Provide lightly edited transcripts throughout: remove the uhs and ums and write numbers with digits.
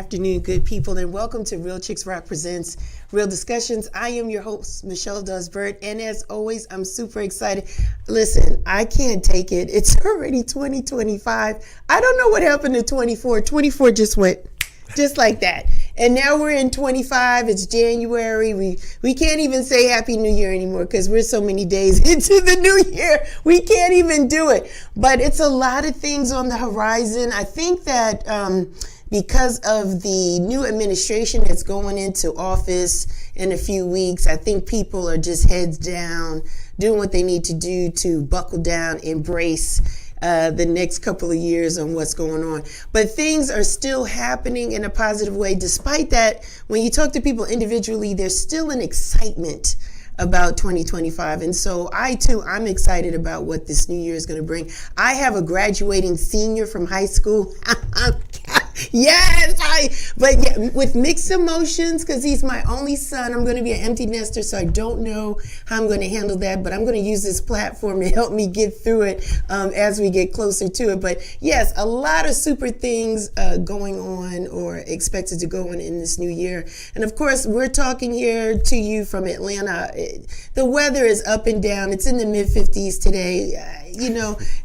afternoon, good people, and welcome to Real Chicks Rock Presents Real Discussions. I am your host, Michelle Dusbert, and as always, I'm super excited. Listen, I can't take it. It's already 2025. I don't know what happened to 24. 24 just went just like that. And now we're in 25. It's January. We can't even say Happy New Year anymore because we're so many days into the new year. We can't even do it. But it's a lot of things on the horizon. I think that because of the new administration that's going into office in a few weeks, I think people are just heads down, doing what they need to do to buckle down, embrace the next couple of years on what's going on. But things are still happening in a positive way. Despite that, when you talk to people individually, there's still an excitement about 2025. And so I'm excited about what this new year is going to bring. I have a graduating senior from high school. With mixed emotions because he's my only son. I'm going to be an empty nester, so I don't know how I'm going to handle that, but I'm going to use this platform to help me get through it as we get closer to it. But yes, a lot of super things going on or expected to go on in this new year. And of course, we're talking here to you from Atlanta. The weather is up and down. It's in the mid-50s today.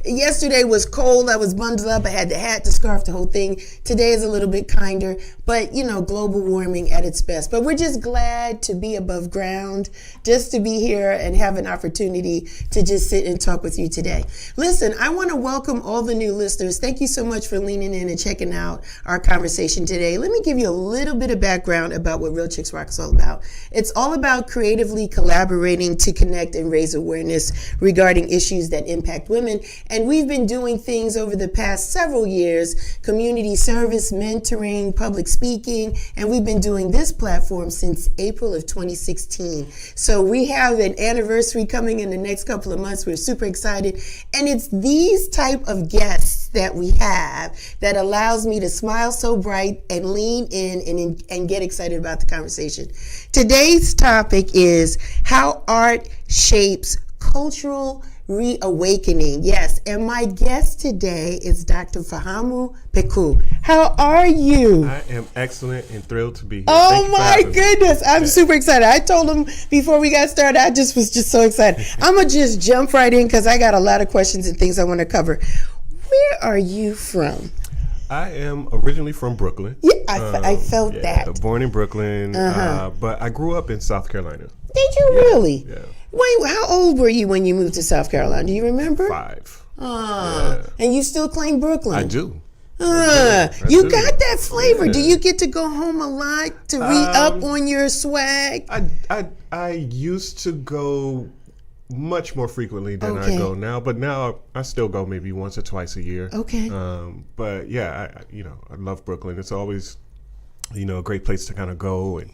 Yesterday was cold. I was bundled up. I had the hat, the scarf, the whole thing. Today is a little bit kinder, but global warming at its best. But we're just glad to be above ground, just to be here and have an opportunity to just sit and talk with you today. Listen, I want to welcome all the new listeners. Thank you so much for leaning in and checking out our conversation today. Let me give you a little bit of background about what Real Chicks Rock is all about. It's all about creatively collaborating to connect and raise awareness regarding issues that impact women. And we've been doing things over the past several years, community service, mentoring, public speaking, and we've been doing this platform since April of 2016. So we have an anniversary coming in the next couple of months. We're super excited. And it's these type of guests that we have that allows me to smile so bright and lean in and get excited about the conversation. Today's topic is how art shapes cultural reawakening. Yes, and my guest today is Dr. Fahamu Peku. How are you? I am excellent and thrilled to be here. Oh my goodness, I'm super excited. I told him before we got started, I just was so excited. I'm going to just jump right in because I got a lot of questions and things I want to cover. Where are you from? I am originally from Brooklyn. Yeah, I felt that. Born in Brooklyn, but I grew up in South Carolina. Did you really? Yeah. Wait, how old were you when you moved to South Carolina? Do you remember? 5. And you still claim Brooklyn? I do. You got that flavor. Yeah. Do you get to go home a lot to re-up on your swag? I used to go much more frequently than I go now, but now I still go maybe once or twice a year. Okay. But yeah, I love Brooklyn. It's always, a great place to kind of go and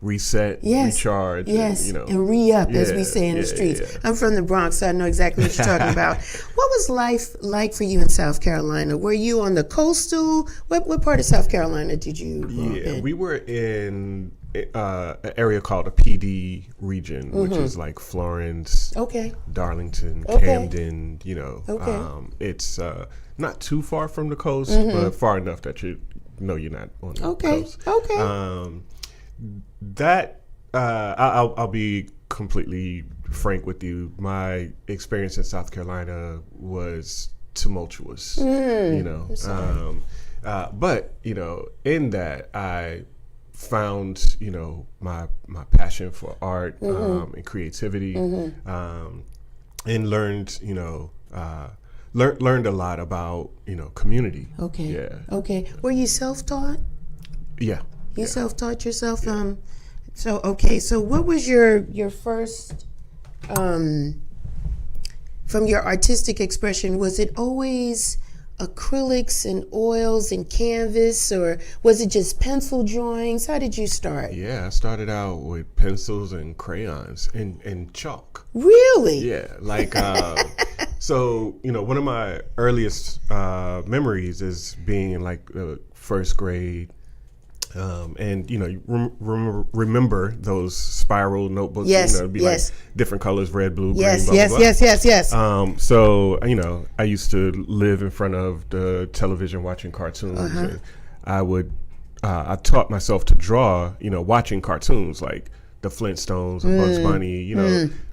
reset, recharge, and re-up, as we say in the streets. Yeah. I'm from the Bronx, so I know exactly what you're talking about. What was life like for you in South Carolina? Were you on the coastal? What part of South Carolina did you grow up in? We were in an area called the PD region, which is like Florence, Darlington, Camden. It's not too far from the coast, but far enough that you're not on the coast. I'll be completely frank with you. My experience in South Carolina was tumultuous. But in that I found my passion for art and creativity, and learned learned a lot about community. Were you self-taught? Yeah. You self-taught yourself? Yeah. So what was your first, from your artistic expression, was it always acrylics and oils and canvas, or was it just pencil drawings? How did you start? Yeah, I started out with pencils and crayons and chalk. Really? Yeah, like, so, one of my earliest memories is being in like first grade. And you remember those spiral notebooks? Yes, it'd be like different colors, red, blue, green, blah, blah, blah. Yes. So I used to live in front of the television watching cartoons, and I would I taught myself to draw, watching cartoons like the Flintstones or Bugs Bunny.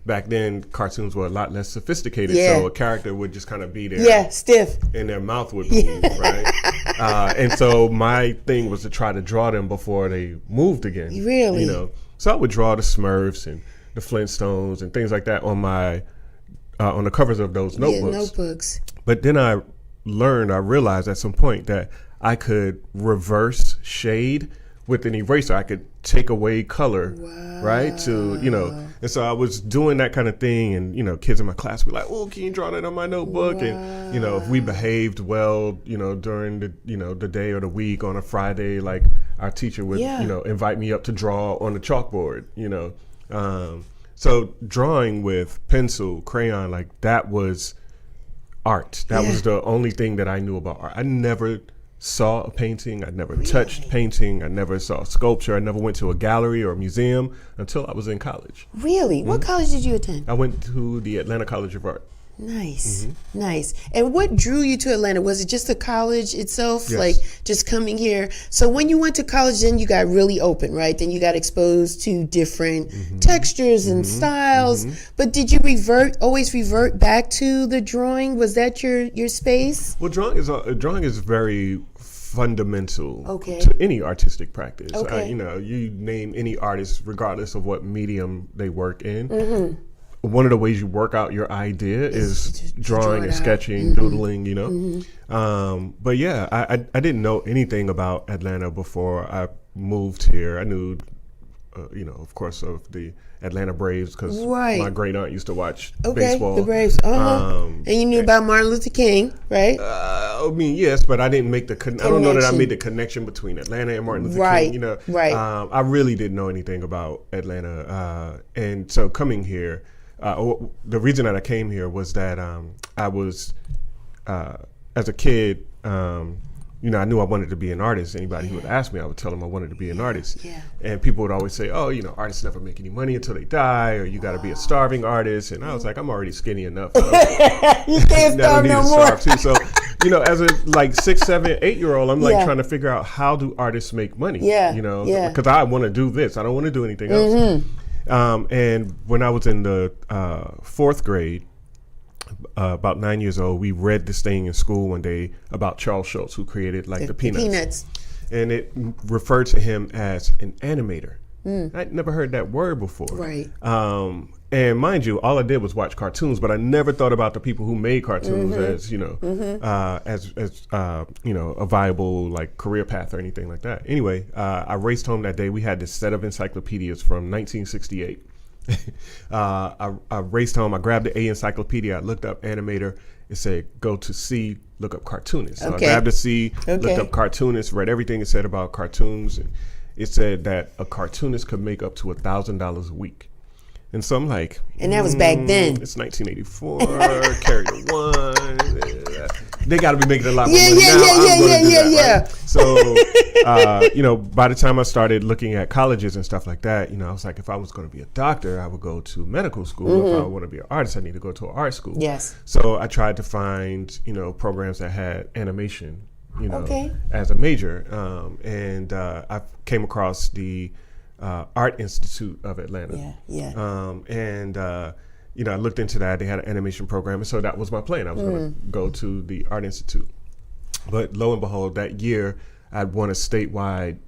Back then cartoons were a lot less sophisticated, so a character would just kind of be there, stiff, and their mouth would move, right? And so my thing was to try to draw them before they moved again. Really? So I would draw the Smurfs and the Flintstones and things like that on my on the covers of those notebooks. Notebooks. But then I realized at some point that I could reverse shade with an eraser. I could take away color, right? And so I was doing that kind of thing, and kids in my class would be like, "Oh, can you draw that on my notebook?" And if we behaved well, during the day or the week on a Friday, like our teacher would invite me up to draw on the chalkboard. So drawing with pencil, crayon, like that was art. That was the only thing that I knew about art. I never saw a painting. I never touched painting. I never saw sculpture. I never went to a gallery or a museum until I was in college. Really? What college did you attend? I went to the Atlanta College of Art. Nice. Nice. And what drew you to Atlanta? Was it just the college itself? Yes. Like just coming here? So when you went to college, then you got really open, right? Then you got exposed to different textures and styles. But did you always revert back to the drawing? Was that your space? Well, drawing is very fundamental to any artistic practice. You name any artist, regardless of what medium they work in. One of the ways you work out your idea is drawing and sketching, doodling, But yeah, I didn't know anything about Atlanta before I moved here. I knew, of course, of the Atlanta Braves because my great aunt used to watch baseball. The Braves. And you knew about Martin Luther King, right? Yes, but I didn't make the I don't know that I made the connection between Atlanta and Martin Luther King. I really didn't know anything about Atlanta, and so coming here. The reason that I came here was that I was, as a kid, I knew I wanted to be an artist. Anybody who would ask me, I would tell them I wanted to be an artist. And people would always say, "Oh, artists never make any money until they die, or you got to be a starving artist." And I was like, I'm already skinny enough. You can't starve no more. Too. So, as a 6, 7, 8-year-old, I'm trying to figure out how do artists make money? Because I want to do this. I don't want to do anything else. And when I was in the 4th grade, about 9 years old, we read this thing in school one day about Charles Schulz, who created the Peanuts. And it referred to him as an animator. I'd never heard that word before. Right. And mind you, all I did was watch cartoons, but I never thought about the people who made cartoons as a viable career path or anything like that. Anyway, I raced home that day. We had this set of encyclopedias from 1968. I raced home. I grabbed the A encyclopedia. I looked up animator. It said go to C, look up cartoonist. So I grabbed the C, looked up cartoonist, read everything it said about cartoons, and it said that a cartoonist could make up to $1,000 a week. And so I'm like, and that was back then. It's 1984. Carry the one. They got to be making a lot more money now. Right? So, by the time I started looking at colleges and stuff like that, I was like, if I was going to be a doctor, I would go to medical school. If I want to be an artist, I need to go to an art school. Yes. So I tried to find, programs that had animation, as a major, and I came across the Art Institute of Atlanta. I looked into that. They had an animation program, and so that was my plan. I was going to go to the Art Institute. But lo and behold, that year I won a statewide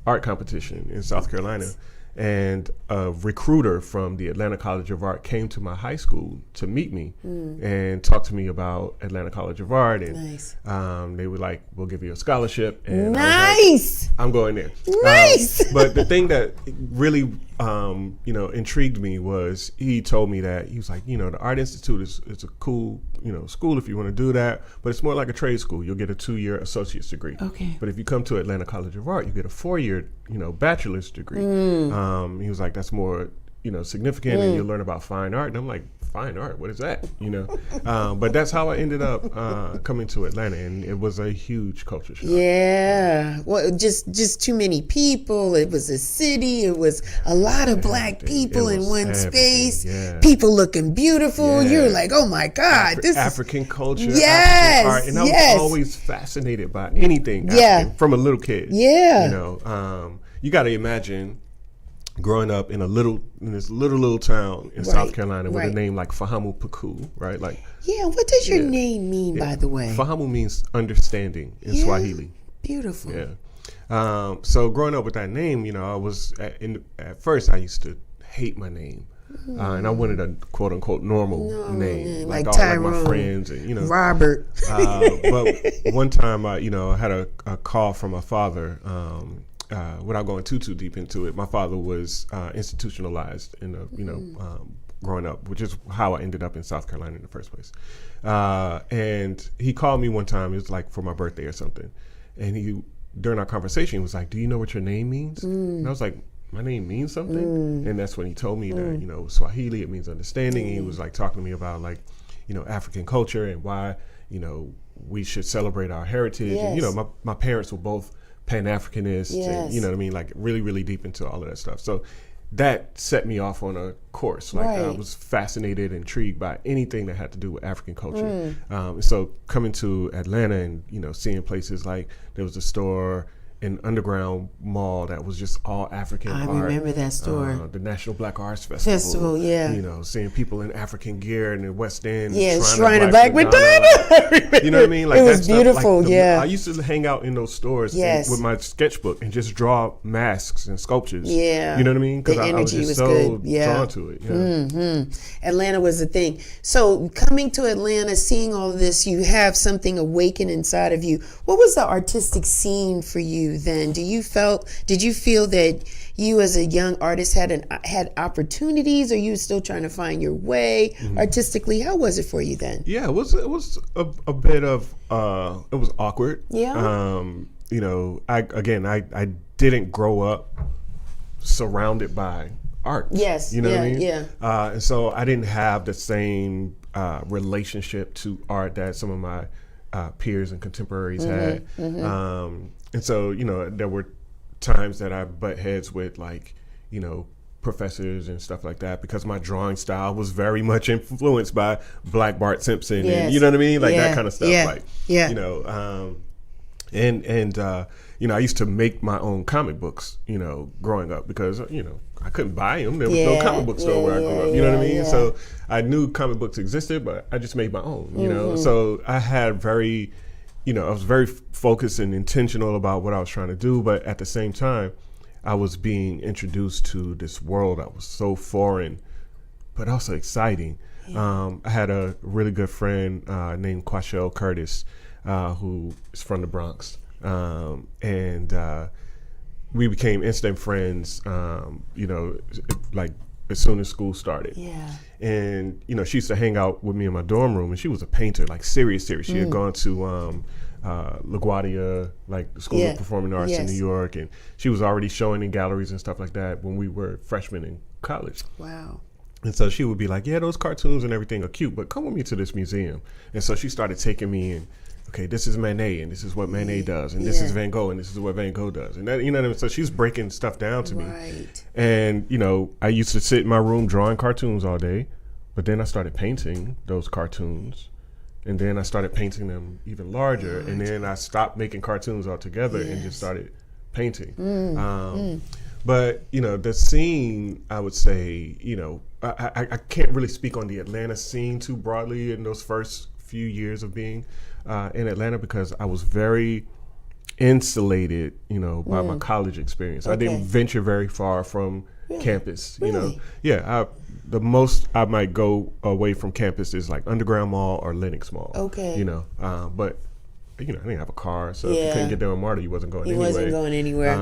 art competition in South Carolina. And a recruiter from the Atlanta College of Art came to my high school to meet me and talk to me about Atlanta College of Art. And they were like, we'll give you a scholarship. And I was like, I'm going there. Nice. But the thing that really, intrigued me was he told me that he was like, the Art Institute is a cool, school if you want to do that, but it's more like a trade school. You'll get a 2-year associate's degree. Okay. But if you come to Atlanta College of Art, you get a 4-year, bachelor's degree. He was like, that's more, significant, and you'll learn about fine art. And I'm like, fine art, what is that? But that's how I ended up coming to Atlanta, and it was a huge culture shock. Yeah, well, just too many people. It was a city. It was a lot of black people in one space. Yeah. People looking beautiful. Yeah. You're like, oh my God, this African culture, yes, African art, and I was always fascinated by anything African from a little kid. Yeah, you got to imagine growing up in this little town in South Carolina with a name like Fahamu Puku, right? Like, what does your name mean, by the way? Fahamu means understanding in Swahili. Beautiful. Yeah. So growing up with that name, I was at first I used to hate my name. And I wanted a quote unquote normal name, like Tyrone, like my friends, and Robert. But one time, I had a call from my father. Without going too deep into it, my father was institutionalized in growing up, which is how I ended up in South Carolina in the first place. And he called me one time. It was like for my birthday or something, and during our conversation, he was like, "Do you know what your name means?" And I was like, my name means something. And that's when he told me that, Swahili, it means understanding. And he was like talking to me about like, African culture and why, we should celebrate our heritage. Yes. And, my parents were both Pan-Africanists and, like really, really deep into all of that stuff. So that set me off on a course. Like I was fascinated, intrigued by anything that had to do with African culture. So coming to Atlanta and, seeing places like there was a store, an underground mall that was just all African art. I remember that store. The National Black Arts Festival. Seeing people in African gear in the West End. Yeah, Shrine of Black Madonna. You know what I mean? Like, it was beautiful, I used to hang out in those stores with my sketchbook and just draw masks and sculptures. Yeah. You know what I mean? Because I was just so drawn to it. Yeah. Mm-hmm. Atlanta was the thing. So coming to Atlanta, seeing all of this, you have something awaken inside of you. What was the artistic scene for you then? Did you feel that you as a young artist had opportunities, or you were still trying to find your way artistically? How was it for you then? Yeah, it was a bit of it was awkward. Yeah. I didn't grow up surrounded by art. Yes. You know what I mean? Yeah. And so I didn't have the same relationship to art that some of my peers and contemporaries had. And so, there were times that I butt heads with professors and stuff like that, because my drawing style was very much influenced by Black Bart Simpson and you know what I mean? Like that kind of stuff. I used to make my own comic books, growing up, because, I couldn't buy them. There was no comic book store where I grew up, you know what I mean? Yeah. So I knew comic books existed, but I just made my own, you know? So I had I was very focused and intentional about what I was trying to do, but at the same time, I was being introduced to this world that was so foreign, but also exciting. Yeah. I had a really good friend named Quashel Curtis, who is from the Bronx, and we became instant friends, like as soon as school started. Yeah. And, she used to hang out with me in my dorm room, and she was a painter, like serious. She had gone to LaGuardia, like the School of Performing Arts in New York, and she was already showing in galleries and stuff like that when we were freshmen in college. Wow. And so she would be like, yeah, those cartoons and everything are cute, but come with me to this museum. And so she started taking me in. Okay, this is Manet, and this is what Manet does, and this is Van Gogh, and this is what Van Gogh does, and that, what I mean? So she's breaking stuff down to me. Right. And I used to sit in my room drawing cartoons all day, but then I started painting those cartoons, and then I started painting them even larger, and then I stopped making cartoons altogether and just started painting. But the scene, I would say, I can't really speak on the Atlanta scene too broadly in those first few years of being in Atlanta, because I was very insulated, by my college experience. I didn't venture very far from campus, the most I might go away from campus is like Underground Mall or Lenox Mall. Okay. But I didn't have a car, so if you couldn't get there on MARTA, you wasn't going anywhere. You wasn't going anywhere.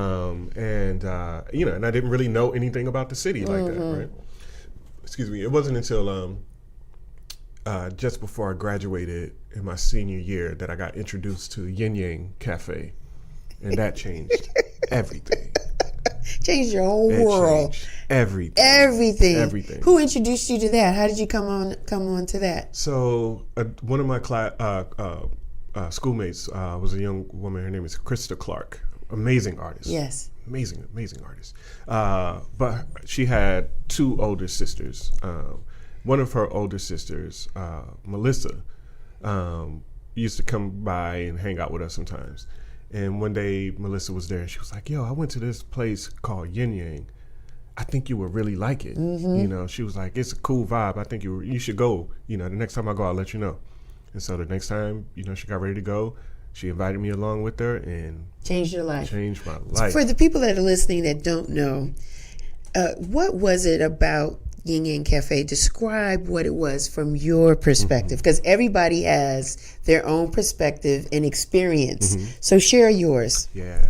And I didn't really know anything about the city like that, right? Excuse me. It wasn't until just before I graduated in my senior year that I got introduced to Yin Yang Cafe, and that changed everything. Changed your whole world. Everything. Who introduced you to that? How did you come on to that? So one of my schoolmates was a young woman. Her name is Krista Clark. Amazing artist. Yes. Amazing artist. But she had two older sisters. One of her older sisters, Melissa, used to come by and hang out with us sometimes. And one day Melissa was there and she was like, yo, I went to this place called Yin Yang. I think you would really like it. You know, she was like, it's a cool vibe. I think you should go. You know, the next time I go, I'll let you know. And so the next time, you know, she got ready to go, she invited me along with her and changed your life. Changed my life. For the people that are listening that don't know, what was it about Yin Yang Cafe? Describe what it was from your perspective, because everybody has their own perspective and experience. So share yours. Yeah.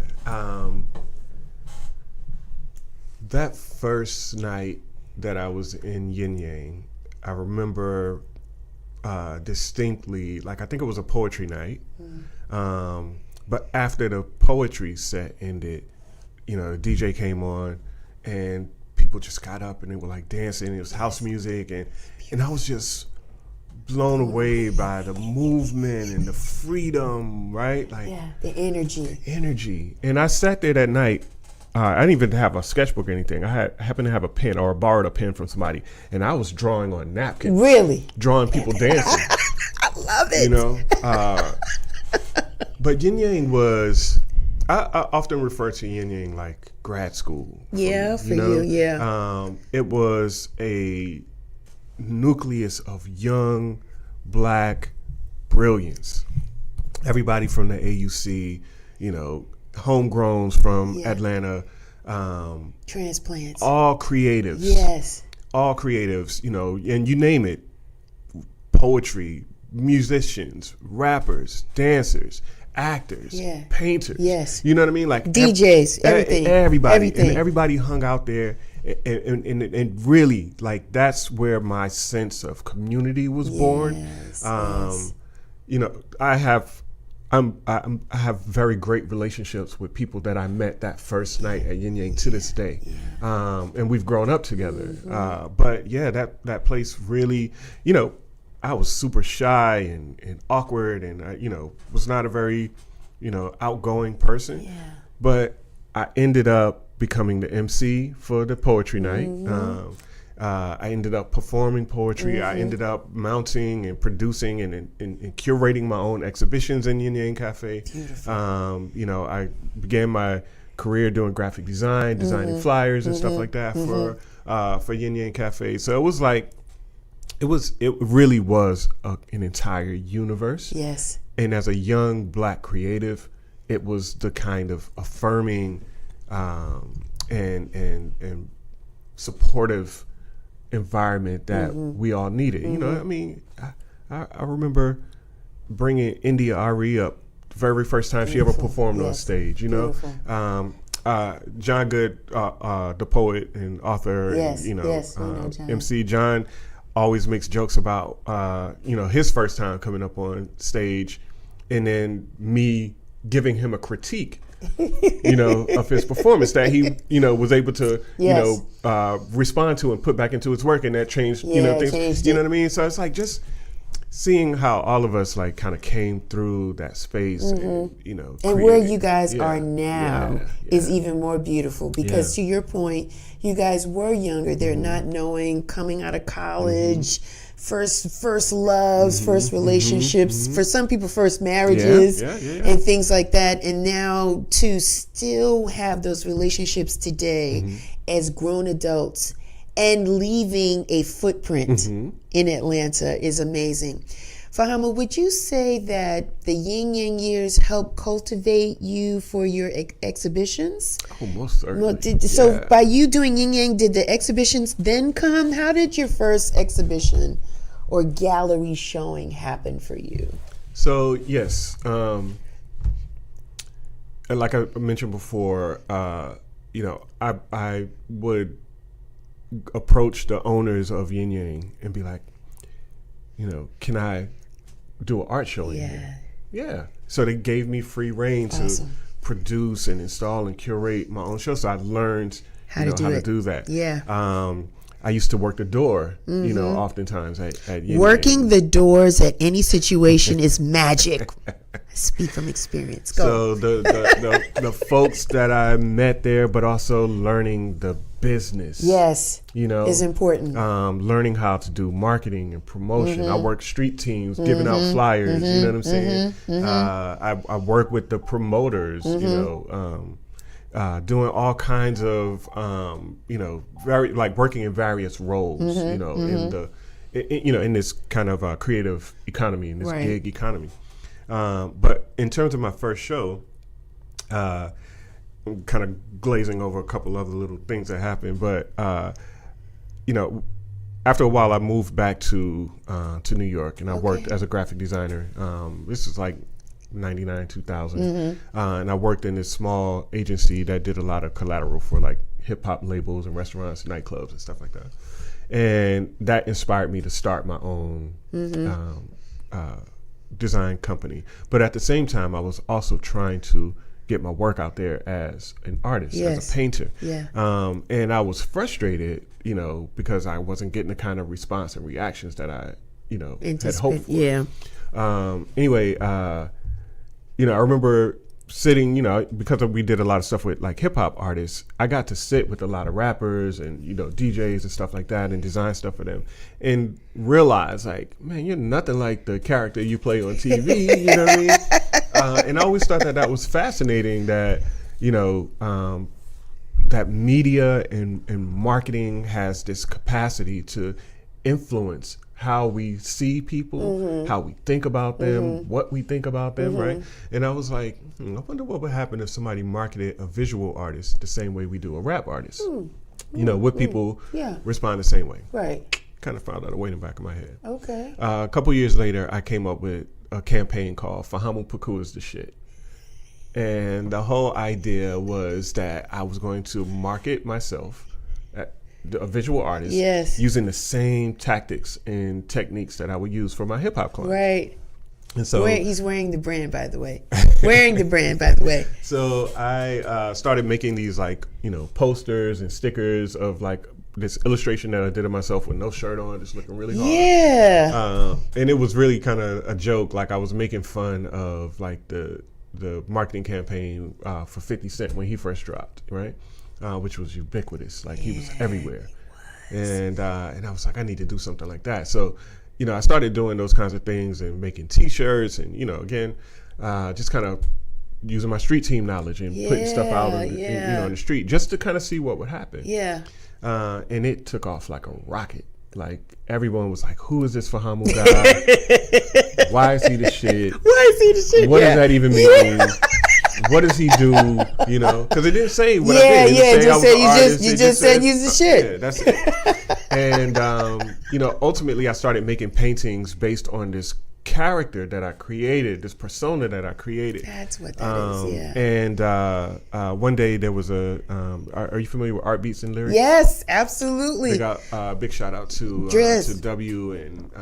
That first night that I was in Yin Yang, I remember distinctly, like I think it was a poetry night. But after the poetry set ended, you know, the DJ came on and people just got up and they were like dancing. It was house music and I was just blown away by the movement and the freedom, right? Like the energy. And I sat there that night. I didn't even have a sketchbook or anything. I happened to have a pen, or borrowed a pen from somebody, and I was drawing on napkins. Really? Drawing people dancing. I love it. You know? But Yin Yang was, I often refer to Yin Yang like grad school. For you. It was a nucleus of young, Black brilliance. Everybody from the AUC, you know, homegrowns from Atlanta, transplants, all creatives. Yes. All creatives, you know, and you name it, poetry, musicians, rappers, dancers, actors, painters. Yes. You know what I mean? Like DJs, everything. Everybody hung out there and really, like, that's where my sense of community was born. Yes. You know, I have very great relationships with people that I met that first night at Yin Yang to this day. And we've grown up together. But yeah, that place really, you know, I was super shy and awkward and I, you know, was not a very, you know, outgoing person. But I ended up becoming the MC for the poetry night. I ended up performing poetry. I ended up mounting and producing and curating my own exhibitions in Yin Yang Cafe. You know, I began my career doing graphic design, designing flyers and stuff like that for Yin Yang Cafe. So it was like, it really was an entire universe. Yes. And as a young Black creative, it was the kind of affirming and supportive environment that we all needed. You know, I mean, I remember bringing India Ari up the very first time she ever performed on stage. You know, John Good, the poet and author, and, you know, MC John always makes jokes about you know, his first time coming up on stage, and then me giving him a critique, you know, of his performance that he, you know, was able to, you know, respond to and put back into his work, and that changed, you know, things, you know what I mean? So it's like just seeing how all of us like kind of came through that space, and, you know, and where you guys are now is even more beautiful because to your point, you guys were younger. They're not knowing, coming out of college, first loves, first relationships, for some people first marriages and things like that. And now to still have those relationships today as grown adults and leaving a footprint in Atlanta is amazing. Fahama, would you say that the Yin Yang years helped cultivate you for your exhibitions? Oh, most certainly. So by you doing Yin Yang, did the exhibitions then come? How did your first exhibition or gallery showing happen for you? So yes, and like I mentioned before, you know, I would approach the owners of Yin Yang and be like, you know, can I do an art show in here? Yeah. So they gave me free reign to produce and install and curate my own show. So I learned how to do that. Yeah. I used to work the door, oftentimes at working the doors at any situation is magic. I speak from experience. Go. So the folks that I met there, but also learning the business. Yes, is important. Learning how to do marketing and promotion. I work street teams, giving out flyers. You know what I'm saying? I work with the promoters. Doing all kinds of, very like working in various roles. In this kind of creative economy, in this gig economy. But in terms of my first show, I'm kind of glazing over a couple other little things that happened. But after a while, I moved back to New York, and I worked as a graphic designer. This is like 99, 2000. And I worked in this small agency that did a lot of collateral for like hip hop labels and restaurants and nightclubs and stuff like that. And that inspired me to start my own design company. But at the same time, I was also trying to get my work out there as an artist, as a painter. Yeah. And I was frustrated, because I wasn't getting the kind of response and reactions that I, had hoped for. Yeah. I remember sitting, because we did a lot of stuff with like hip hop artists, I got to sit with a lot of rappers and, DJs and stuff like that and design stuff for them and realize like, man, you're nothing like the character you play on TV, you know what I mean? And I always thought that was fascinating that, that media and marketing has this capacity to influence how we see people, how we think about them, what we think about them, right? And I was like, I wonder what would happen if somebody marketed a visual artist the same way we do a rap artist. Would people respond the same way? Right. Kind of found out a way in the back of my head. Okay. A couple years later, I came up with a campaign called Fahamu Paku is the shit. And the whole idea was that I was going to market myself a visual artist, using the same tactics and techniques that I would use for my hip hop clients. Right. And so he's wearing the brand, by the way. Wearing the brand, by the way. So I started making these like, posters and stickers of like this illustration that I did of myself with no shirt on, just looking really hard. Yeah. And it was really kind of a joke. Like I was making fun of like the marketing campaign for 50 Cent when he first dropped, right? Which was ubiquitous. Like he was everywhere. And I was like, I need to do something like that. So, I started doing those kinds of things and making T-shirts and, again, just kind of using my street team knowledge and putting stuff out on the street just to kind of see what would happen. Yeah. And it took off like a rocket. Like everyone was like, who is this Fahamu guy? Why is he the shit? What does that even mean? What does he do? Because it didn't say what I did. You just said use the shit. Yeah, that's it. And ultimately, I started making paintings based on this character that I created, this persona that I created. That's what that is. Yeah. And one day there was are you familiar with Art Beats and Lyrics? Yes, absolutely. They got a big shout out to W and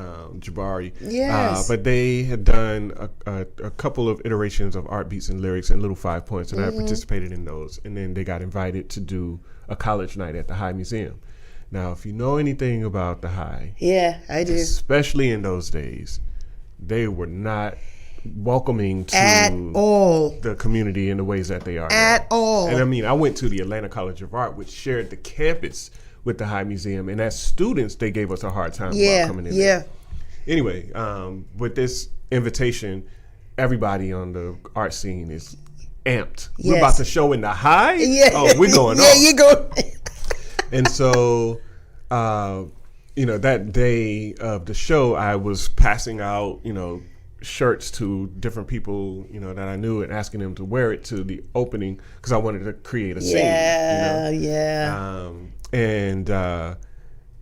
Jabari. Yes. But they had done a couple of iterations of Art Beats and Lyrics and Little 5 Points, and I participated in those. And then they got invited to do a college night at the High Museum. Now, if you know anything about the High, yeah, I do. Especially in those days, they were not welcoming to at all the community in the ways that they are at now. all. And I mean, I went to the Atlanta College of Art, which shared the campus with the High Museum, and as students, they gave us a hard time about coming in there. Anyway, with this invitation, everybody on the art scene is amped. We're about to show in the High? Oh, we're going off. You go. And so that day of the show, I was passing out, shirts to different people, that I knew and asking them to wear it to the opening because I wanted to create a scene. And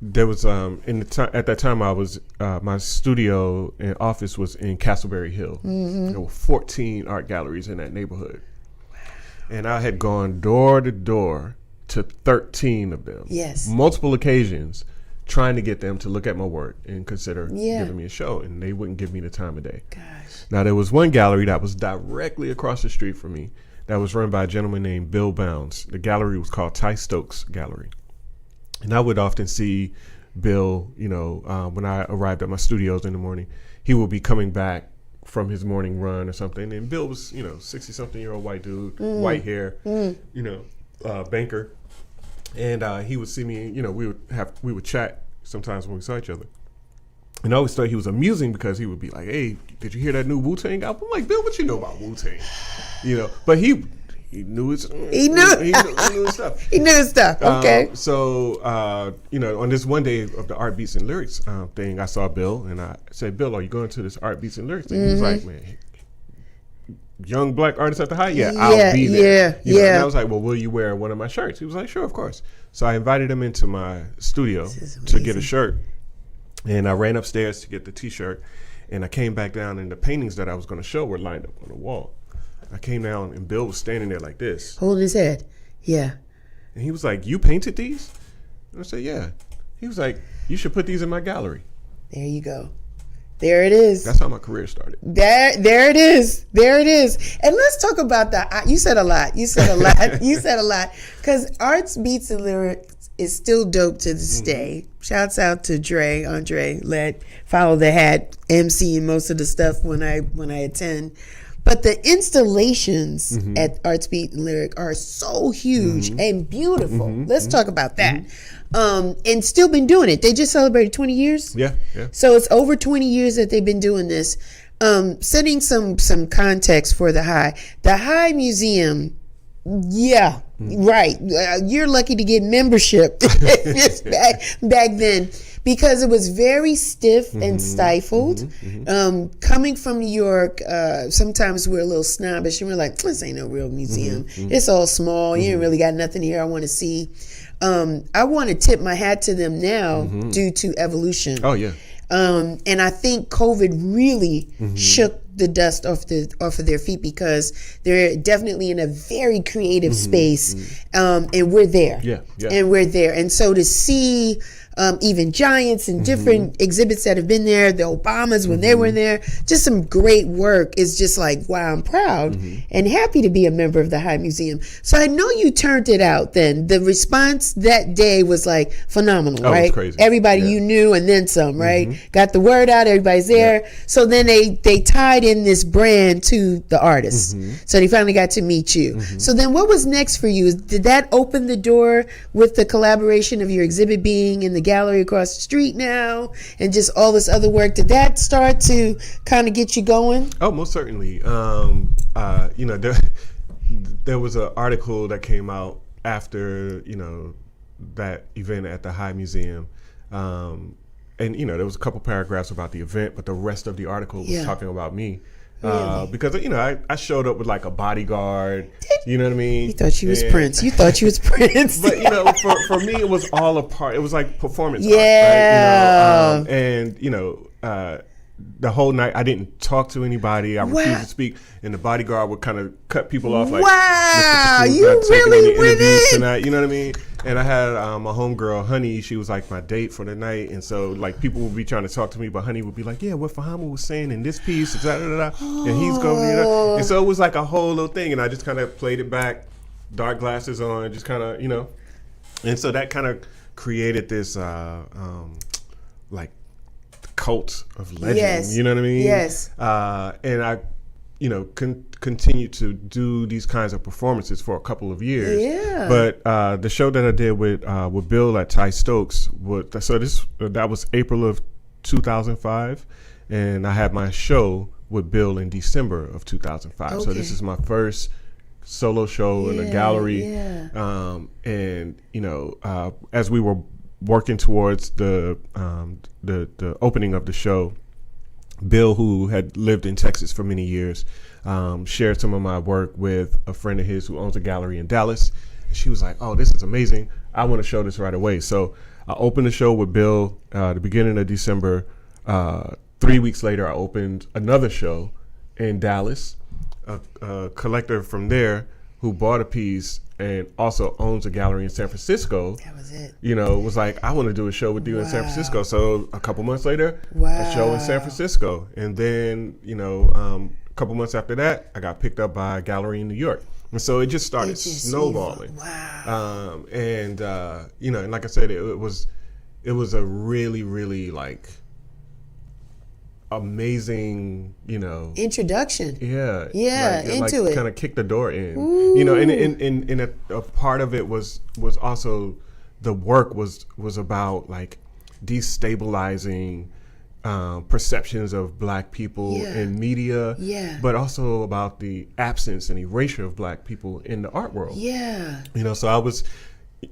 there was at that time I was my studio and office was in Castleberry Hill. There were 14 art galleries in that neighborhood, and I had gone door to door to 13 of them. Multiple occasions, trying to get them to look at my work and consider giving me a show, and they wouldn't give me the time of day. Gosh. Now, there was one gallery that was directly across the street from me that was run by a gentleman named Bill Bounds. The gallery was called Ty Stokes Gallery. And I would often see Bill, when I arrived at my studios in the morning, he would be coming back from his morning run or something. And Bill was, 60-something-year-old white dude, white hair, banker. And he would see me, we would chat sometimes when we saw each other. And I always thought he was amusing because he would be like, "Hey, did you hear that new Wu-Tang album?" I'm like, "Bill, what you know about Wu-Tang?" But he knew his he knew his stuff. He knew his stuff. Okay. On this one day of the Art Beats and Lyrics thing, I saw Bill and I said, "Bill, are you going to this Art Beats and Lyrics thing?" He was like, "Man, young black artist at the high? Yeah, I'll be there." And I was like, "Well, will you wear one of my shirts?" He was like, "Sure, of course." So I invited him into my studio to get a shirt. And I ran upstairs to get the T-shirt, and I came back down, and the paintings that I was going to show were lined up on the wall. I came down, and Bill was standing there like this, holding his head. Yeah. And he was like, "You painted these?" And I said, "Yeah." He was like, "You should put these in my gallery." There you go. There it is. That's how my career started. There it is. There it is. And let's talk about that. You said a lot. You said a lot. Because Arts, Beats, and Lyrics is still dope to this day. Shouts out to Andre, follow the hat, MC and most of the stuff when I attend. But the installations at Arts, Beat, and Lyric are so huge and beautiful. Let's talk about that. And still been doing it. They just celebrated 20 years. Yeah. So it's over 20 years that they've been doing this. Setting some context for the High. The High Museum, yeah, right. You're lucky to get membership just back then, because it was very stiff and stifled. Coming from New York, sometimes we're a little snobbish and we're like, "This ain't no real museum. It's all small. You ain't really got nothing here I want to see." I want to tip my hat to them now due to evolution. Oh yeah. And I think COVID really shook the dust off of their feet, because they're definitely in a very creative space, and we're there. Yeah. And we're there. And so to see even Giants and different exhibits that have been there, the Obamas when they were there, just some great work. Is just like, wow, I'm proud and happy to be a member of the High Museum. So I know you turned it out then. The response that day was like phenomenal, right? It was crazy. Everybody you knew and then some, right? Got the word out, everybody's there. So then they tied in this brand to the artist. So they finally got to meet you. So then what was next for you? Did that open the door with the collaboration of your exhibit being in the gallery across the street now and just all this other work? Did that start to kind of get you going? Oh, most certainly. There was an article that came out after, that event at the High Museum. And, there was a couple paragraphs about the event, but the rest of the article was talking about me. Really? Because, I showed up with like a bodyguard, you know what I mean? You thought you was Prince. You thought you was Prince. But, for me, it was all a part. It was like performance art, right? The whole night I didn't talk to anybody. I refused to speak, and the bodyguard would kind of cut people off like, "Wow, you really went in tonight." You know what I mean? And I had my homegirl Honey. She was like my date for the night, and so like people would be trying to talk to me, but Honey would be like, "Yeah, what Fahama was saying in this piece, and he's going, and so it was like a whole little thing, and I just kind of played it back, dark glasses on, just kind of, and so that kind of created this like cult of legend, you know what I mean? Yes. And I, continue to do these kinds of performances for a couple of years. Yeah. But the show that I did with Bill at Ty Stokes, that was April of 2005, and I had my show with Bill in December of 2005. Okay. So this is my first solo show in a gallery. Yeah. And as we were working towards the opening of the show, Bill, who had lived in Texas for many years, shared some of my work with a friend of his who owns a gallery in Dallas. And she was like, "Oh, this is amazing. I want to show this right away." So I opened the show with Bill the beginning of December. 3 weeks later, I opened another show in Dallas. A collector from there who bought a piece and also owns a gallery in San Francisco. That was it. Was like, "I want to do a show with you in San Francisco." So a couple months later, a show in San Francisco. And then, a couple months after that, I got picked up by a gallery in New York. And so it just started snowballing. Wow. And like I said, it was a really, really like amazing, introduction. Yeah. Into it. Kind of kicked the door in. Ooh. And a part of it was also the work was about like destabilizing perceptions of Black people in media, but also about the absence and erasure of Black people in the art world. Yeah. So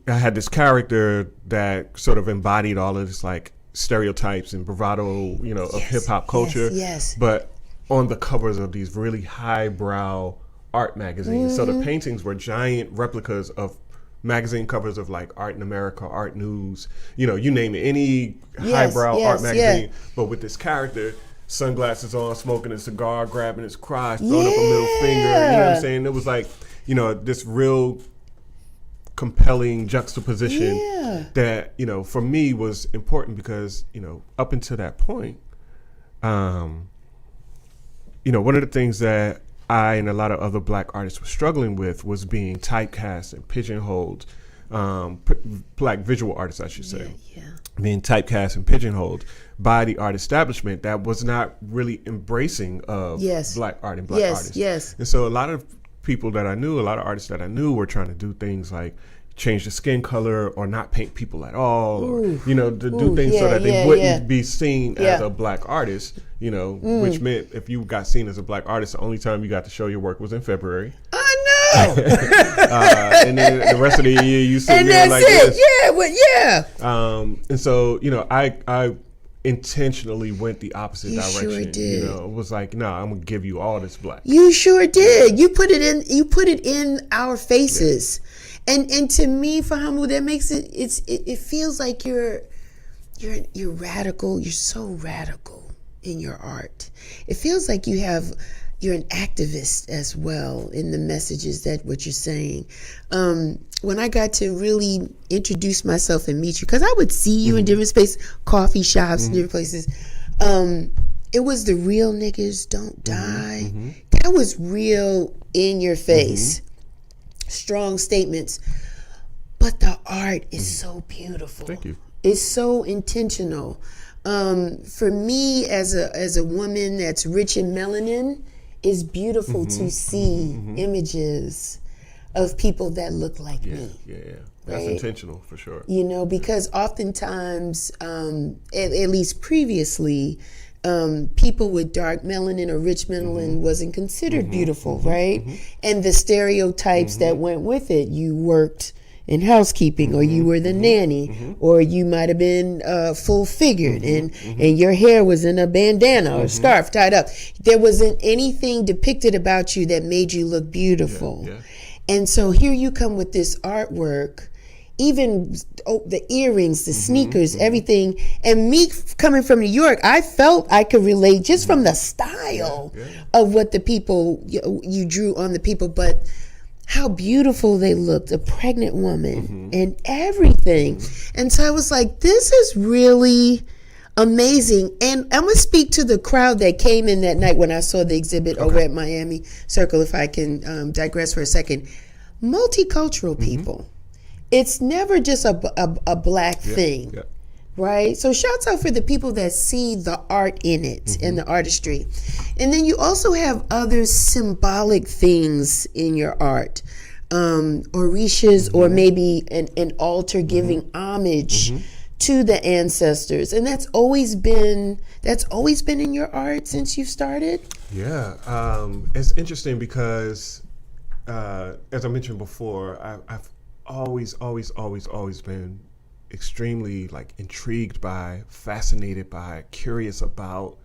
I had this character that sort of embodied all of this like stereotypes and bravado, of hip hop culture. Yes. But on the covers of these really highbrow art magazines. So the paintings were giant replicas of magazine covers of like Art in America, Art News, you name it, any highbrow art magazine, but with this character, sunglasses on, smoking a cigar, grabbing his crotch, throwing up a middle finger, you know what I'm saying? It was like, this real compelling juxtaposition that, for me was important because, up until that point, one of the things that I and a lot of other Black artists were struggling with was being typecast and pigeonholed, Black visual artists, I should say, being typecast and pigeonholed by the art establishment that was not really embracing of Black art and Black artists. And so a lot of people that I knew, a lot of artists that I knew were trying to do things like change the skin color or not paint people at all, or, to do things so that they wouldn't be seen as a Black artist, which meant if you got seen as a Black artist, the only time you got to show your work was in February. I know. And then the rest of the year you sit there like this. And so, I intentionally went the opposite direction. Sure did. It was like, no, I'm gonna give you all this Black. You sure did. You put it in our faces. And to me, Fahamu, that makes it feels like you're radical. You're so radical in your art. It feels like you're an activist as well in the messages that what you're saying. When I got to really introduce myself and meet you, because I would see you in different spaces, coffee shops, and different places. It was the real niggas don't die. That was real in your face. Strong statements, but the art is so beautiful. Thank you. It's so intentional. For me, as a woman that's rich in melanin, it's beautiful to see images of people that look like me. That's intentional for sure. Because oftentimes, at least previously, people with dark melanin or rich melanin wasn't considered beautiful, right? And the stereotypes that went with it, you worked in housekeeping, or you were the nanny, or you might have been full figured, and your hair was in a bandana or scarf tied up. There wasn't anything depicted about you that made you look beautiful. And so here you come with this artwork, even the earrings, the sneakers, everything. And me coming from New York, I felt I could relate just from the style of what the people, you drew on the people, but how beautiful they looked, a pregnant woman and everything. And so I was like, this is really amazing. And I'm going to speak to the crowd that came in that night when I saw the exhibit over at Miami Circle, if I can digress for a second. Multicultural people. It's never just a Black thing, right? So shouts out for the people that see the art in it and the artistry. And then you also have other symbolic things in your art, orishas, or maybe an altar giving homage to the ancestors. And that's always been in your art since you've started? It's interesting because, as I mentioned before, I've always been extremely intrigued by, fascinated by, curious about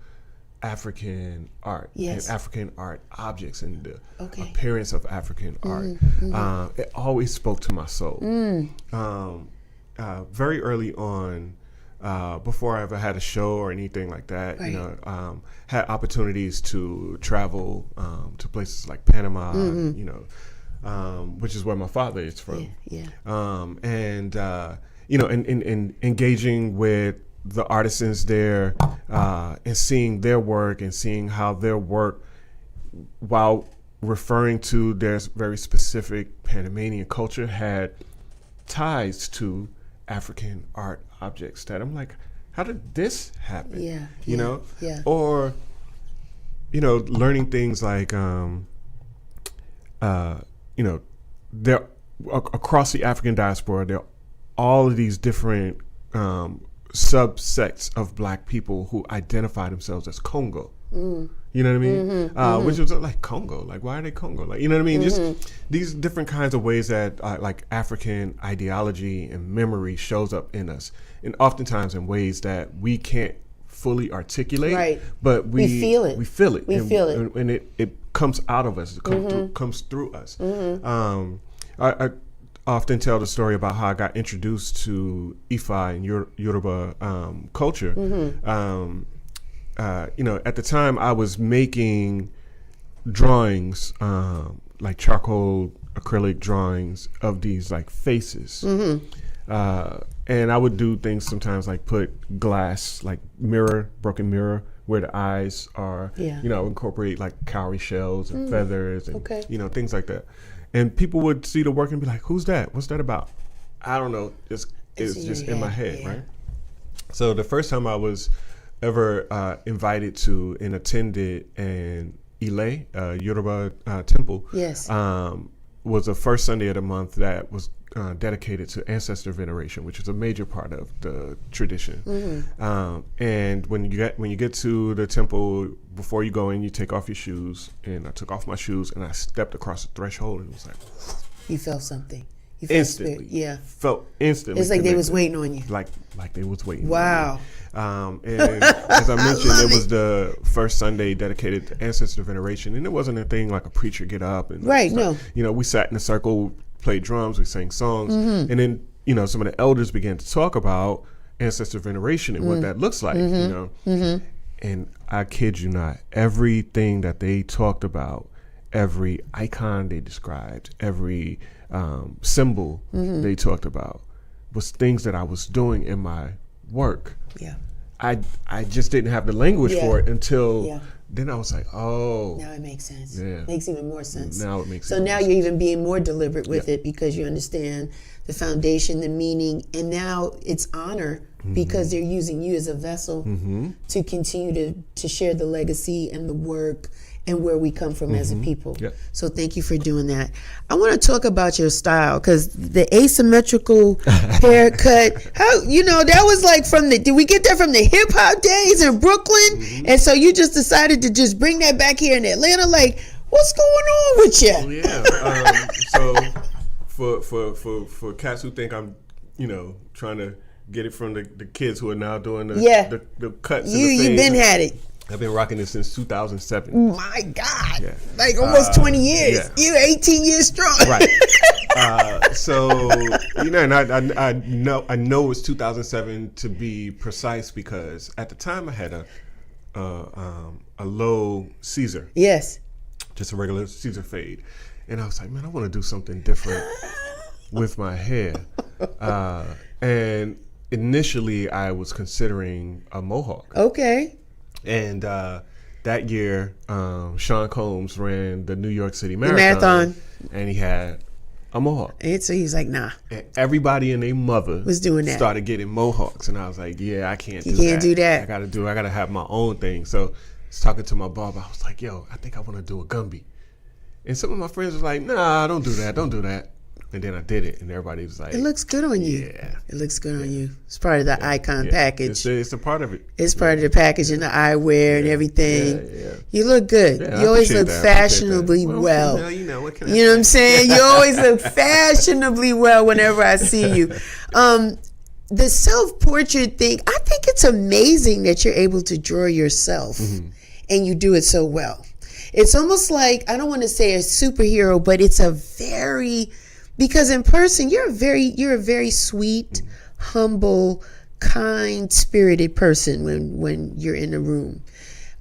African art and African art objects and the appearance of African art. It always spoke to my soul. Very early on, before I ever had a show or anything like that, had opportunities to travel to places like Panama, which is where my father is from. And engaging with the artisans there, and seeing their work and seeing how their work, while referring to their very specific Panamanian culture had ties to African art objects that I'm like, how did this happen? You know? Or, you know, learning things like, you know, there across the African diaspora, there are all of these different subsects of Black people who identify themselves as Congo. You know what I mean? Which was like Congo. Like, why are they Congo? Like, you know what I mean? Just these different kinds of ways that like African ideology and memory shows up in us, and oftentimes in ways that we can't fully articulate, but we feel it. We feel it. And it comes out of us. It comes through us. I often tell the story about how I got introduced to Ifa and Yoruba culture. You know, at the time I was making drawings, like charcoal acrylic drawings of these like faces. And I would do things sometimes like put glass, like broken mirror where the eyes are, you know, incorporate like cowrie shells and feathers and, you know, things like that. And people would see the work and be like, who's that? What's that about? I don't know. It's just in my head, right? So the first time I was ever invited to and attended an Ile, Yoruba temple, was the first Sunday of the month that was dedicated to ancestor veneration, which is a major part of the tradition. And when you get to the temple, before you go in, you take off your shoes. And I took off my shoes and I stepped across the threshold, and it was like, you felt something. You felt instantly. Felt instantly. It's like connected. They was waiting on you. Like they was waiting. Wow. On you. And as I mentioned, it was the first Sunday dedicated to ancestor veneration, and it wasn't a thing like a preacher get up and no. You know, we sat in a circle, played drums, we sang songs, and then, you know, some of the elders began to talk about ancestor veneration and what that looks like, you know. And I kid you not, everything that they talked about, every icon they described, every symbol they talked about was things that I was doing in my work. I just didn't have the language for it until then. I was like, oh, now it makes sense. Makes even more sense. Now it makes so sense. Now you're even being more deliberate with it because you understand the foundation, the meaning, and now it's honor because they're using you as a vessel to continue to share the legacy and the work and where we come from as a people. So thank you for doing that. I want to talk about your style because the asymmetrical haircut, how, you know, that was like did we get that from the hip hop days in Brooklyn? And so you just decided to just bring that back here in Atlanta? Like, what's going on with you? So for cats who think I'm, you know, trying to get it from the kids who are now doing the cuts. You've been had it. I've been rocking this since 2007. My God, like almost 20 years. You're 18 years strong. Right. So, you know, and I know it's 2007 to be precise because at the time I had a low Caesar. Yes. Just a regular Caesar fade, and I was like, man, I want to do something different with my hair. And initially, I was considering a mohawk. Okay. And that year, Sean Combs ran the New York City Marathon. And he had a mohawk. And so he's like, nah. And everybody and their mother was doing that. Started getting mohawks. And I was like, yeah, I can't do that. You can't do that. I got to have my own thing. So I was talking to my barber. I was like, yo, I think I want to do a Gumby. And some of my friends were like, nah, don't do that. And then I did it, and everybody was like, it looks good on you. Yeah. It looks good on you. It's part of the icon package. It's a part of it. It's part of the package and the eyewear and everything. Yeah. You look good. You always look fashionably well. You know what I'm saying? You always look fashionably well whenever I see you. The self-portrait thing, I think it's amazing that you're able to draw yourself and you do it so well. It's almost like, I don't want to say a superhero, but it's because in person you're a very sweet, humble, kind-spirited person when you're in a room.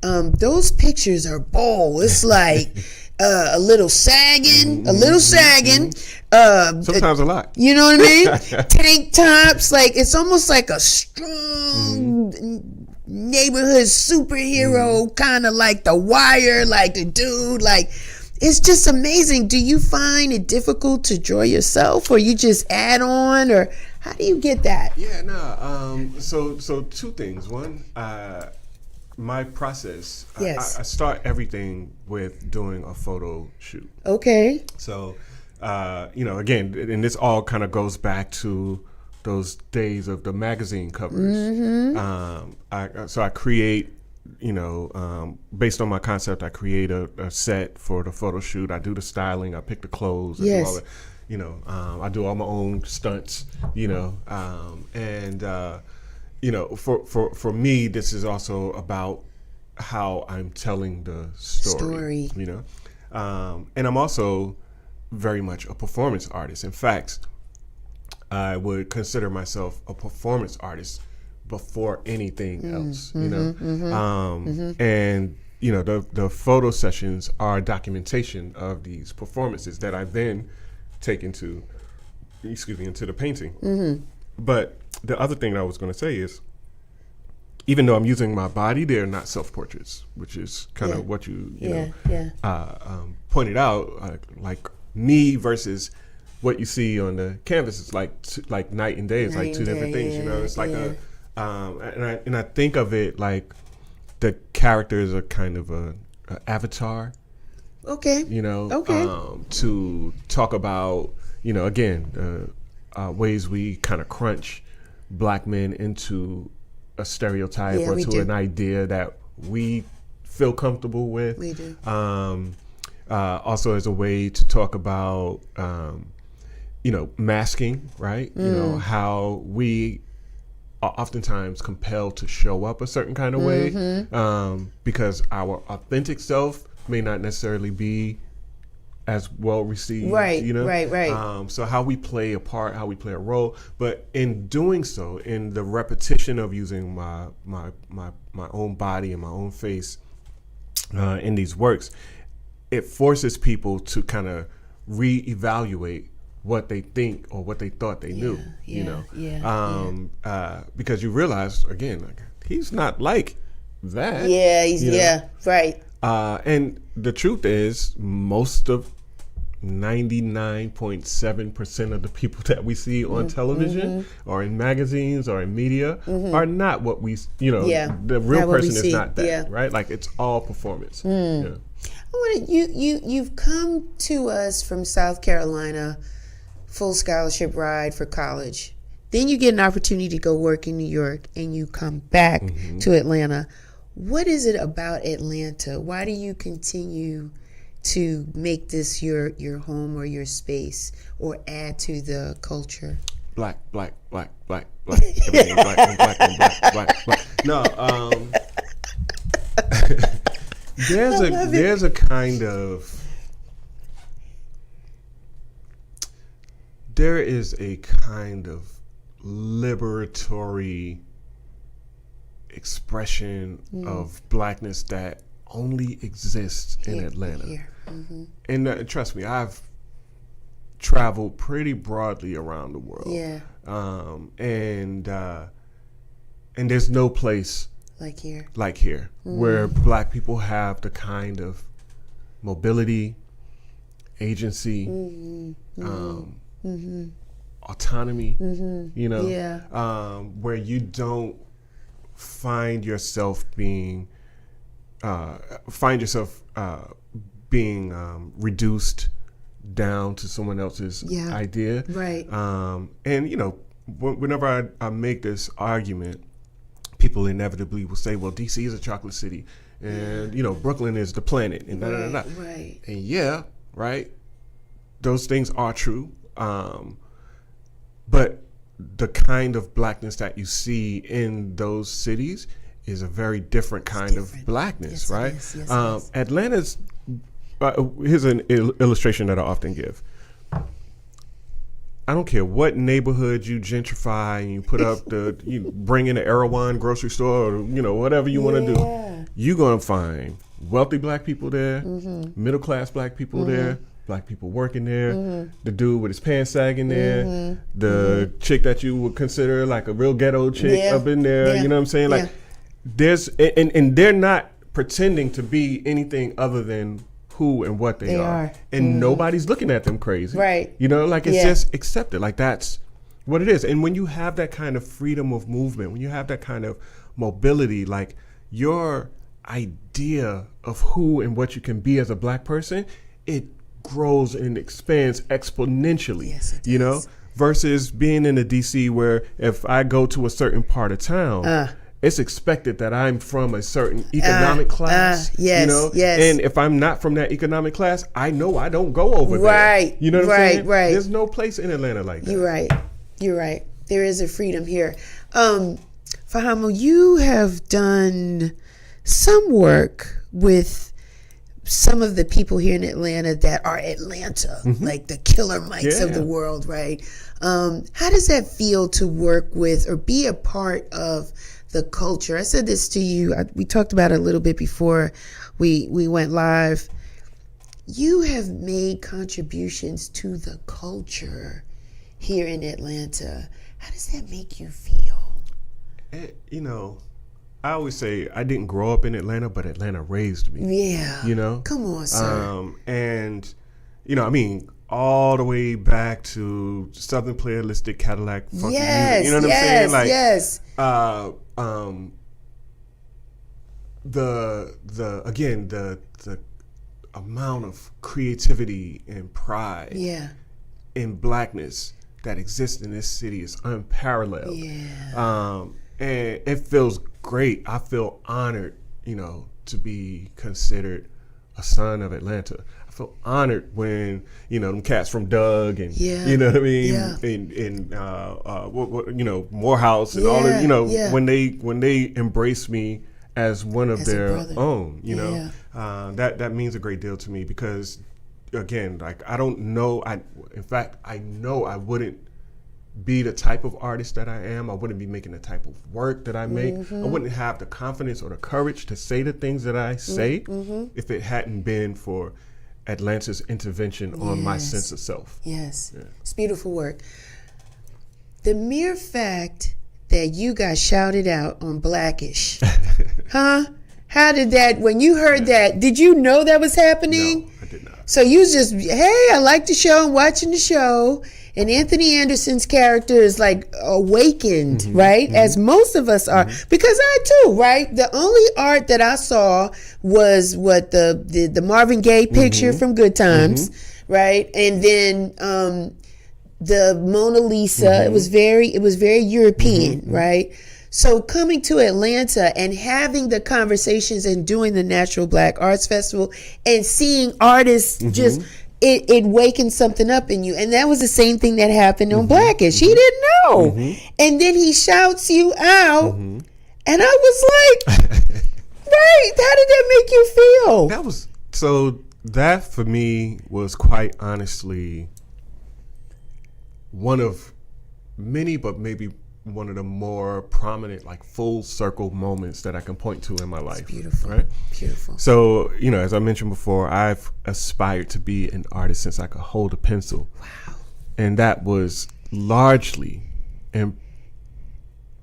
Those pictures are bold. It's like a little sagging. Sometimes a lot. You know what I mean? Tank tops. Like, it's almost like a strong neighborhood superhero, kind of like The Wire, like the dude. Like, it's just amazing. Do you find it difficult to draw yourself, or you just add on, or how do you get that? Yeah, no. So two things. One, my process. Yes. I start everything with doing a photo shoot. Okay. So, again, and this all kind of goes back to those days of the magazine covers. Mm-hmm. So I create, based on my concept, I create a set for the photo shoot. I do the styling. I pick the clothes. I do all the, I do all my own stunts. For me, this is also about how I'm telling the story. And I'm also very much a performance artist. In fact, I would consider myself a performance artist before anything else. And the photo sessions are documentation of these performances that I then take into the painting. But the other thing I was going to say is, even though I'm using my body, they're not self-portraits, which is kind of what you pointed out. Like me versus what you see on the canvas is like night and day. It's like two different things. It's like and I think of it like the characters are kind of a avatar. Okay. To talk about again ways we kind of crunch Black men into a stereotype or to an idea that we feel comfortable with. We do. Also as a way to talk about, masking, right? How we are oftentimes compelled to show up a certain kind of way because our authentic self may not necessarily be as well received, right. So how we play a part, how we play a role, but in doing so, in the repetition of using my own body and my own face in these works, it forces people to kind of reevaluate what they think or what they thought they knew. Because you realize again, like, he's not like that. Right. And the truth is, most of 99.7% of the people that we see on television or in magazines or in media are not what we, the real person is not that, right? Like, it's all performance. I want you've come to us from South Carolina, full scholarship ride for college. Then you get an opportunity to go work in New York, and you come back to Atlanta. What is it about Atlanta? Why do you continue to make this your home or your space, or add to the culture? Black. Everything black. No, there's a kind of, there is a kind of liberatory expression of Blackness that only exists in Atlanta. And trust me, I've traveled pretty broadly around the world. And there's no place like here where Black people have the kind of mobility, agency, autonomy, where you don't find yourself being reduced down to someone else's idea. Right. And whenever I make this argument, people inevitably will say, well, DC is a chocolate city, and Brooklyn is the planet, and Right. And right, those things are true, but the kind of Blackness that you see in those cities is a very different kind of Blackness, right? Yes. Atlanta's, here's an illustration that I often give. I don't care what neighborhood you gentrify and you put up you bring in an Erewhon grocery store or whatever you want to do, you're gonna find wealthy Black people there, middle class Black people there, Black people working there, the dude with his pants sagging there, the chick that you would consider like a real ghetto chick up in there. You know what I'm saying? Like, there's and they're not pretending to be anything other than who and what they are. And nobody's looking at them crazy. Right. You know, like it's just accepted. Like that's what it is. And when you have that kind of freedom of movement, when you have that kind of mobility, like your idea of who and what you can be as a Black person, it grows and expands exponentially. Yes, it does. You know, versus being in the DC where if I go to a certain part of town, it's expected that I'm from a certain economic class. Yes, you know? Yes. And if I'm not from that economic class, I know I don't go over there. Right. You know what I'm saying? Right. There's no place in Atlanta like that. You're right. There is a freedom here. Fahamo, you have done some work with some of the people here in Atlanta that are Atlanta, like the Killer Mikes of the world, right? How does that feel to work with or be a part of the culture? I said this to you. We talked about it a little bit before we went live. You have made contributions to the culture here in Atlanta. How does that make you feel? You know, I always say I didn't grow up in Atlanta, but Atlanta raised me. Yeah. You know? Come on, sir. And, you know, I mean, all the way back to Southern Playalistic Cadillac funky music. You know what I'm saying? Like, the amount of creativity and pride in Blackness that exists in this city is unparalleled. And it feels great. I feel honored, you know, to be considered a son of Atlanta. I feel honored when, you know, them cats from Doug and, you know what I mean? And you know, Morehouse and all that, you know, when they embrace me as one of their own, you know, that means a great deal to me because, again, like, I don't know, in fact, I know I wouldn't be the type of artist that I am. I wouldn't be making the type of work that I make. I wouldn't have the confidence or the courage to say the things that I say if it hadn't been for Atlanta's intervention on my sense of self. It's beautiful work. The mere fact that you got shouted out on Blackish, how did that, when you heard that, did you know that was happening? No, I did not. So you was just, hey, I like the show, I'm watching the show, and Anthony Anderson's character is like awakened, right? As most of us are, because I too, right? The only art that I saw was what the Marvin Gaye picture from Good Times, right? And then the Mona Lisa. It was very European, right? So coming to Atlanta and having the conversations and doing the Natural Black Arts Festival and seeing artists just, it wakened something up in you. And that was the same thing that happened on Blackish. He didn't know. And then he shouts you out. And I was like, right, how did that make you feel? That for me was quite honestly one of many, but maybe one of the more prominent, like, full circle moments that I can point to in my life. It's beautiful, right? Beautiful. So, you know, as I mentioned before, I've aspired to be an artist since I could hold a pencil. Wow. And that was largely and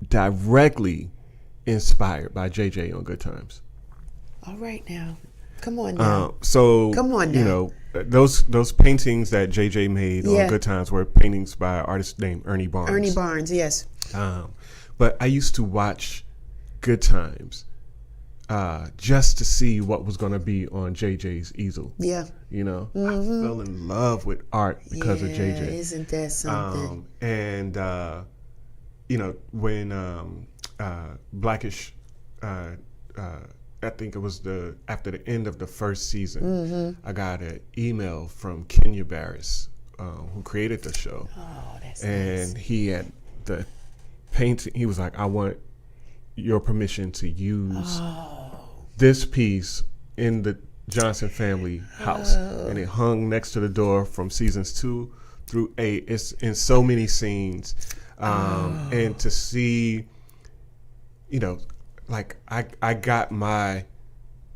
directly inspired by JJ on Good Times. All right now. Come on now. Come on now. You know, those paintings that JJ made on Good Times were paintings by an artist named Ernie Barnes. Ernie Barnes, yes. But I used to watch Good Times just to see what was going to be on JJ's easel. Yeah. You know, I fell in love with art because of JJ. Isn't that something? And, you know, when Blackish, I think it was after the end of the first season, I got an email from Kenya Barris, who created the show. Oh, that's and nice. He had the painting. He was like, I want your permission to use this piece in the Johnson family house. And it hung next to the door from seasons 2 through 8. It's in so many scenes. And to see, you know, like I got my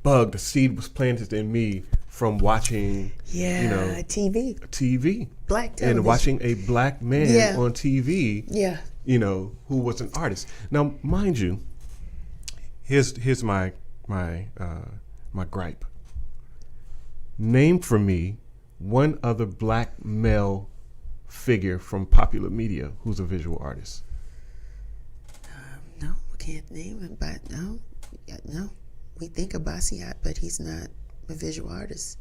bug, the seed was planted in me from watching, you know, TV, black television, and watching a black man on TV, you know, who was an artist. Now, mind you, here's my gripe. name for me one other black male figure from popular media who's a visual artist. No, we can't name him, but no. We think of Basquiat, but he's not a visual artist.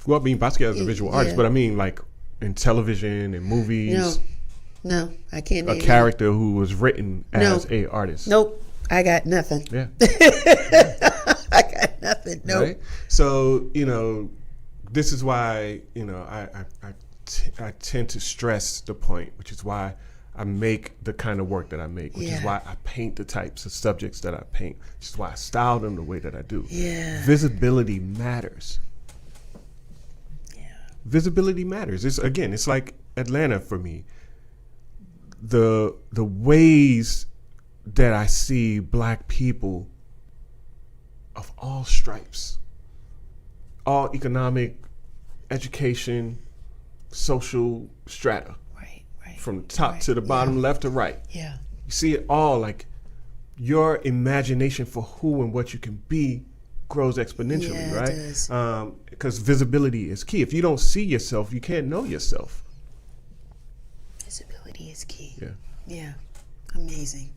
Well, I mean, Basquiat is a visual artist, but I mean, like in television and movies. No, I can't name a character who was written as a artist. Nope, I got nothing. Yeah. I got nothing. Nope. Right? So, this is why, I tend to stress the point, which is why I make the kind of work that I make, which is why I paint the types of subjects that I paint, which is why I style them the way that I do. Yeah. Visibility matters. Yeah. Visibility matters. It's like Atlanta for me. The ways that I see black people of all stripes, all economic, education, social strata, from the top to the bottom, left to right. Yeah. You see it all, like your imagination for who and what you can be grows exponentially, right? It does. Because visibility is key. If you don't see yourself, you can't know yourself. Visibility is key. Yeah. Yeah. Amazing.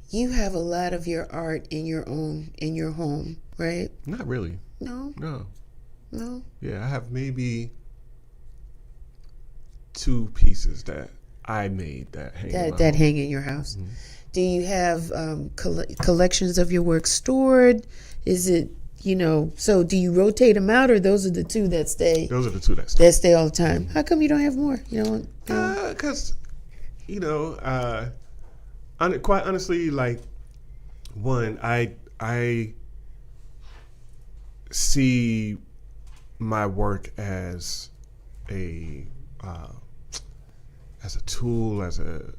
You have a lot of your art in your home, right? Not really. No. Yeah, I have maybe 2 pieces that I made that hang in your house. Mm-hmm. Do you have collections of your work stored? Is it, so do you rotate them out, or those are the 2 that stay? Those are the 2 that stay. That stay all the time. How come you don't have more? Because, quite honestly, like, one, I see my work as a tool, as a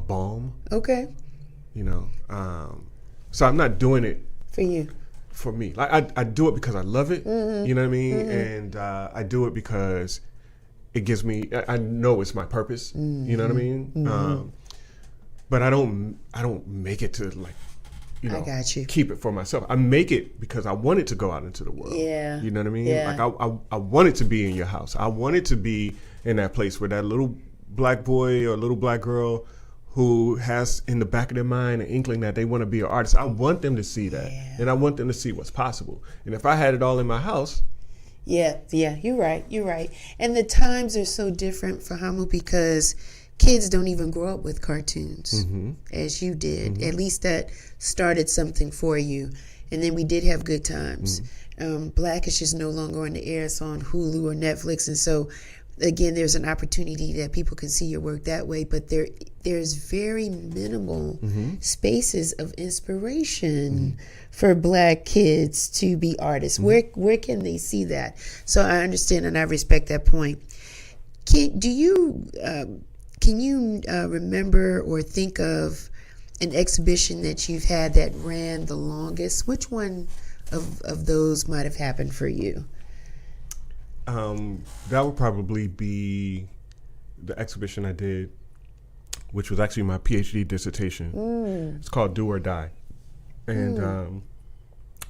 balm. Okay. So I'm not doing it for you. For me, like I do it because I love it. Mm-hmm. You know what I mean? Mm-hmm. And I do it because it gives me. I know it's my purpose. Mm-hmm. You know what I mean? Mm-hmm. But I don't make it to, like, I got you. Keep it for myself. I make it because I want it to go out into the world. Yeah. You know what I mean? Yeah. Like I want it to be in your house. I want it to be in that place where that little black boy or little black girl who has in the back of their mind an inkling that they want to be an artist. I want them to see that. Yeah. And I want them to see what's possible. And if I had it all in my house. Yeah, you're right. And the times are so different for Hamu because kids don't even grow up with cartoons, mm-hmm. as you did. Mm-hmm. At least that started something for you. And then we did have good times. Mm-hmm. Black is just no longer on the air. It's on Hulu or Netflix. And so, again, there's an opportunity that people can see your work that way. But there's very minimal mm-hmm. spaces of inspiration mm-hmm. for Black kids to be artists. Mm-hmm. Where can they see that? So I understand and I respect that point. Can you remember or think of an exhibition that you've had that ran the longest? Which one of those might have happened for you? That would probably be the exhibition I did, which was actually my PhD dissertation. It's called Do or Die. And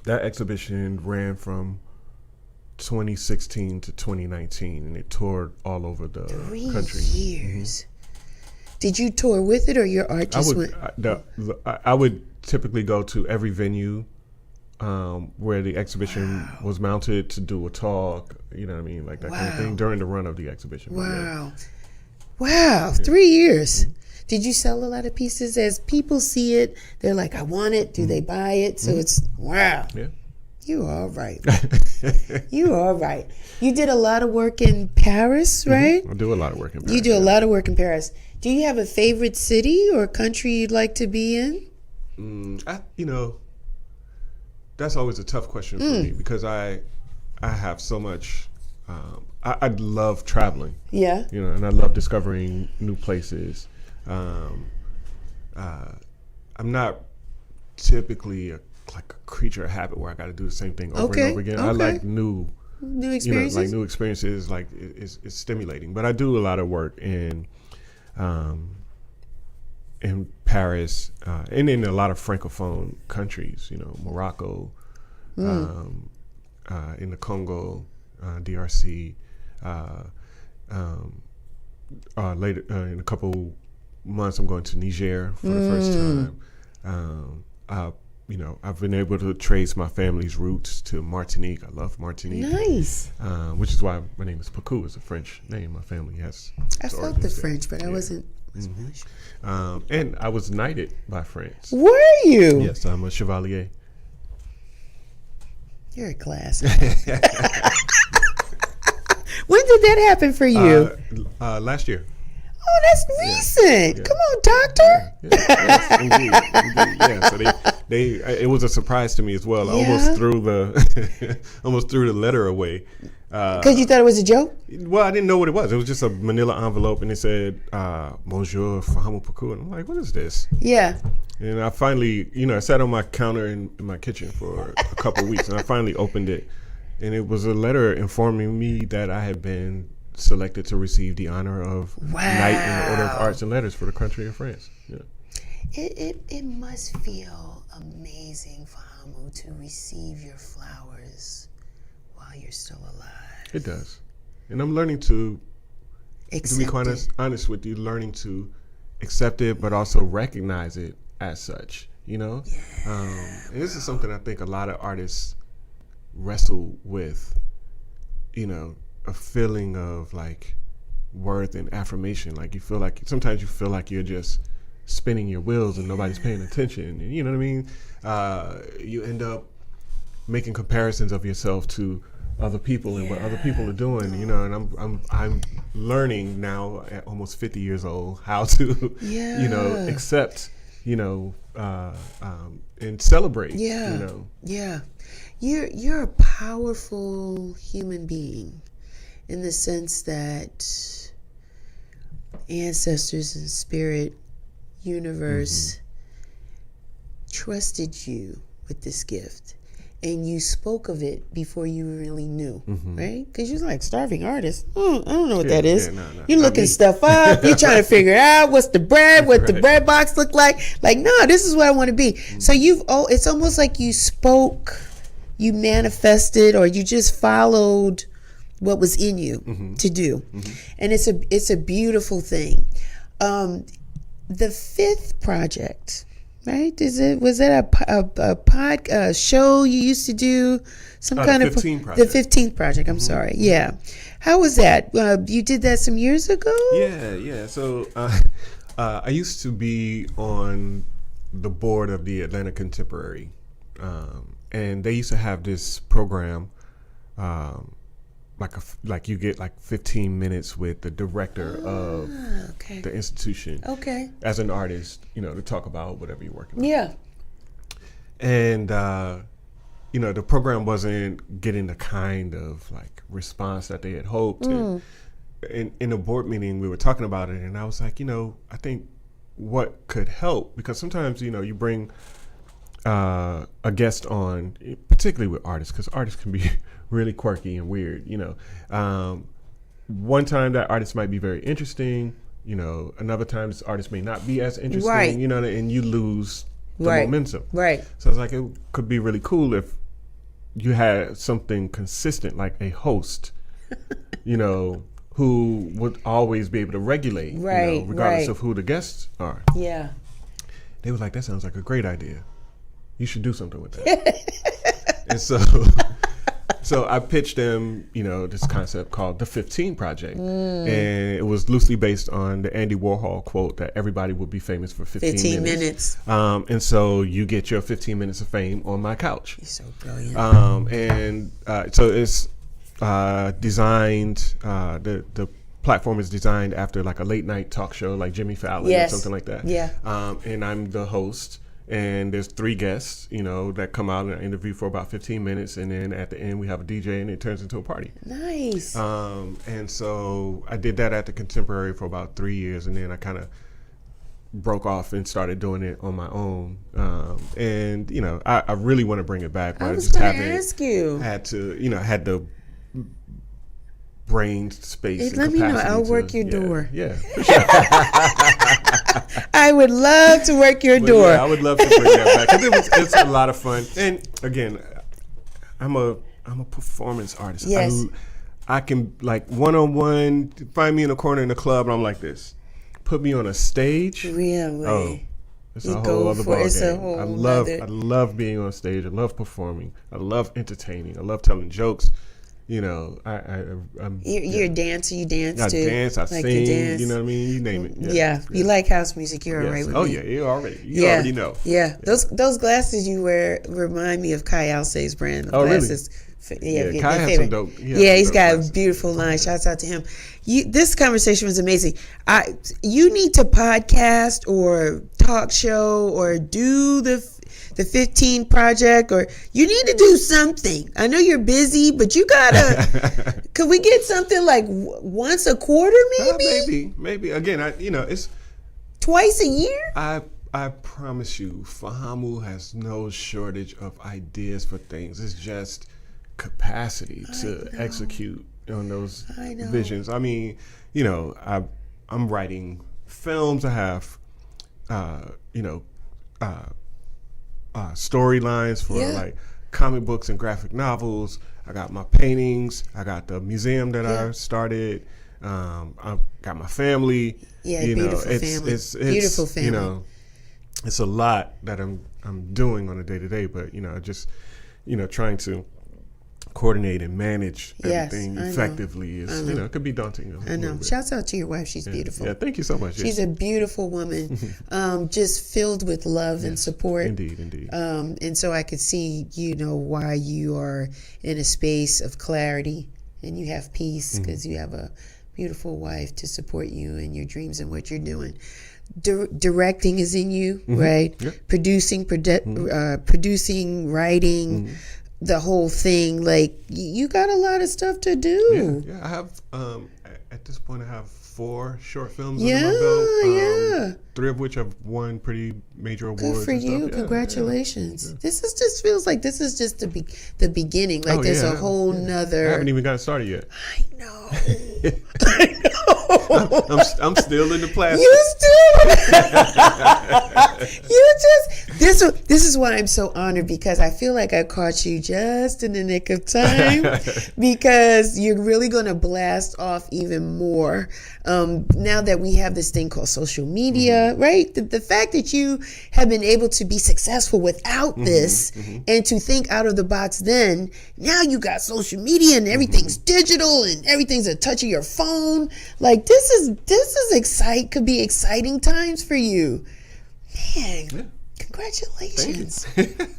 that exhibition ran from 2016 to 2019, and it toured all over the country. 3 years. Mm-hmm. Did you tour with it, or your art just went? I would typically go to every venue where the exhibition was mounted to do a talk, you know what I mean, like that kind of thing during the run of the exhibition. Wow. 3 years. Mm-hmm. Did you sell a lot of pieces? As people see it, they're like, I want it. Do they buy it? So it's, wow. Yeah. You all right. You all right. You did a lot of work in Paris, right? Mm-hmm. I do a lot of work in Paris. You do a lot of work in Paris. Do you have a favorite city or country you'd like to be in? That's always a tough question for me because I have so much. I love traveling. Yeah. And I love discovering new places. I'm not typically a creature of habit where I got to do the same thing over and over again. I like new experiences. New experiences. Like it's stimulating. But I do a lot of work in in Paris, and in a lot of Francophone countries, Morocco, in the Congo, DRC. Later in a couple months, I'm going to Niger for the first time. I've been able to trace my family's roots to Martinique. I love Martinique. Nice. Which is why my name is Pacou. It's a French name. My family has. I felt the French, but I wasn't. And I was knighted by France. Were you? Yes, I'm a chevalier. You're a class. When did that happen for you? Last year. Oh, that's recent. Yeah. Come on, doctor. Yes, indeed. Yeah, so it was a surprise to me as well. I almost threw the letter away. Because you thought it was a joke? Well, I didn't know what it was. It was just a manila envelope, and it said, Bonjour, Fahamu Pacou. And I'm like, what is this? Yeah. And I finally, I sat on my counter in my kitchen for a couple of weeks, and I finally opened it. And it was a letter informing me that I had been selected to receive the honor of Knight in the Order of Arts and Letters for the country of France. Yeah. It must feel amazing, Fahamu, to receive your flowers while you're still alive. It does. And I'm learning to be quite honest with you, learning to accept it, but also recognize it as such, and this is something I think a lot of artists wrestle with, a feeling of like worth and affirmation. Like sometimes you feel like you're just spinning your wheels and nobody's paying attention. And you know what I mean? You end up making comparisons of yourself to other people and what other people are doing, and I'm learning now at almost 50 years old how to, accept, and celebrate. Yeah. You're a powerful human being in the sense that ancestors and spirit universe trusted you with this gift, and you spoke of it before you really knew, right? Because you're like, starving artist. I don't know what that is. No. You're looking stuff up. You're trying to figure out what's the bread, what the bread box look like. Like, no, this is what I want to be. So it's almost like you spoke, you manifested, or you just followed what was in you to do. And it's a beautiful thing. The fifth project, right? Was that a show you used to do? Some kind of 15th project. The 15th project. I'm sorry. Yeah. How was that? You did that some years ago? Yeah. So I used to be on the board of the Atlanta Contemporary, and they used to have this program. Like you get like 15 minutes with the director of the institution as an artist, to talk about whatever you're working on. Yeah. And, the program wasn't getting the kind of like response that they had hoped. And in the board meeting, we were talking about it, and I was like, I think what could help, because sometimes, you bring a guest on, particularly with artists, because artists can be really quirky and weird, one time that artist might be very interesting, another time this artist may not be as interesting, and you lose the momentum. Right. So it's like, it could be really cool if you had something consistent, like a host, who would always be able to regulate, regardless of who the guests are. Yeah. They were like, that sounds like a great idea. You should do something with that. And so I pitched them, this concept called the 15 Project. And it was loosely based on the Andy Warhol quote that everybody would be famous for 15 minutes. And so you get your 15 minutes of fame on my couch. He's so brilliant. So it's designed, the platform is designed after like a late night talk show like Jimmy Fallon or something like that. Yeah. And I'm the host. And there's 3 guests, that come out and interview for about 15 minutes. And then at the end, we have a DJ, and it turns into a party. Nice. And so I did that at the Contemporary for about 3 years. And then I kind of broke off and started doing it on my own. And, I really want to bring it back. But I was going to ask you. Had the brain space. Let me know. I'll work your door. Yeah. I would love to work your door. Yeah, I would love to bring that back because it's a lot of fun. And again, I'm a performance artist. Yes. I can, like, one-on-one, find me in a corner in the club, and I'm like this. Put me on a stage. Really? Oh, it's a whole other ballgame. I I love being on stage. I love performing. I love entertaining. I love telling jokes. You know, You're a dancer. You dance too. I dance. I sing. Dance. You know what I mean? You name it. Yeah. You like house music. You're all right with me. Yeah. You already know. Yeah. Those glasses you wear remind me of Kai Alce's brand of glasses. Really? Yeah, Kai has some dope. He's got a beautiful line. Shouts out to him. This conversation was amazing. You need to podcast or talk show or do the 15 project, or you need to do something. I know you're busy, but you gotta. Could we get something like once a quarter, maybe? Maybe. Again, it's twice a year. I promise you, Fahamu has no shortage of ideas for things. It's just capacity to execute on those visions. I mean, I'm writing films. I have, storylines for like comic books and graphic novels. I got my paintings. I got the museum that I started. I've got my family. Yeah, beautiful family. It's beautiful family. It's a lot that I'm doing on a day-to-day, but just trying to coordinate and manage everything effectively is it could be daunting. I know. Shouts out to your wife. She's beautiful. Yeah, thank you so much. She's a beautiful woman, just filled with love and support. Indeed. And so I could see, why you are in a space of clarity and you have peace because you have a beautiful wife to support you in your dreams and what you're doing. Directing is in you, right? Yep. Producing, writing, the whole thing. Like, you got a lot of stuff to do. Yeah. I have at this point I have 4 short films under my belt. 3 of which have won pretty major awards. Good for you. Congratulations. Yeah. This is just feels like this is just the beginning. Like there's a whole nother. I haven't even gotten started yet. I know. I'm still in the plastic. This is why I'm so honored, because I feel like I caught you just in the nick of time, because you're really going to blast off even more now that we have this thing called social media, right? The fact that you have been able to be successful without this and to think out of the box, then now you got social media and everything's digital and everything's a touch of your phone. Like this is could be exciting times for you, man. Yeah. Congratulations.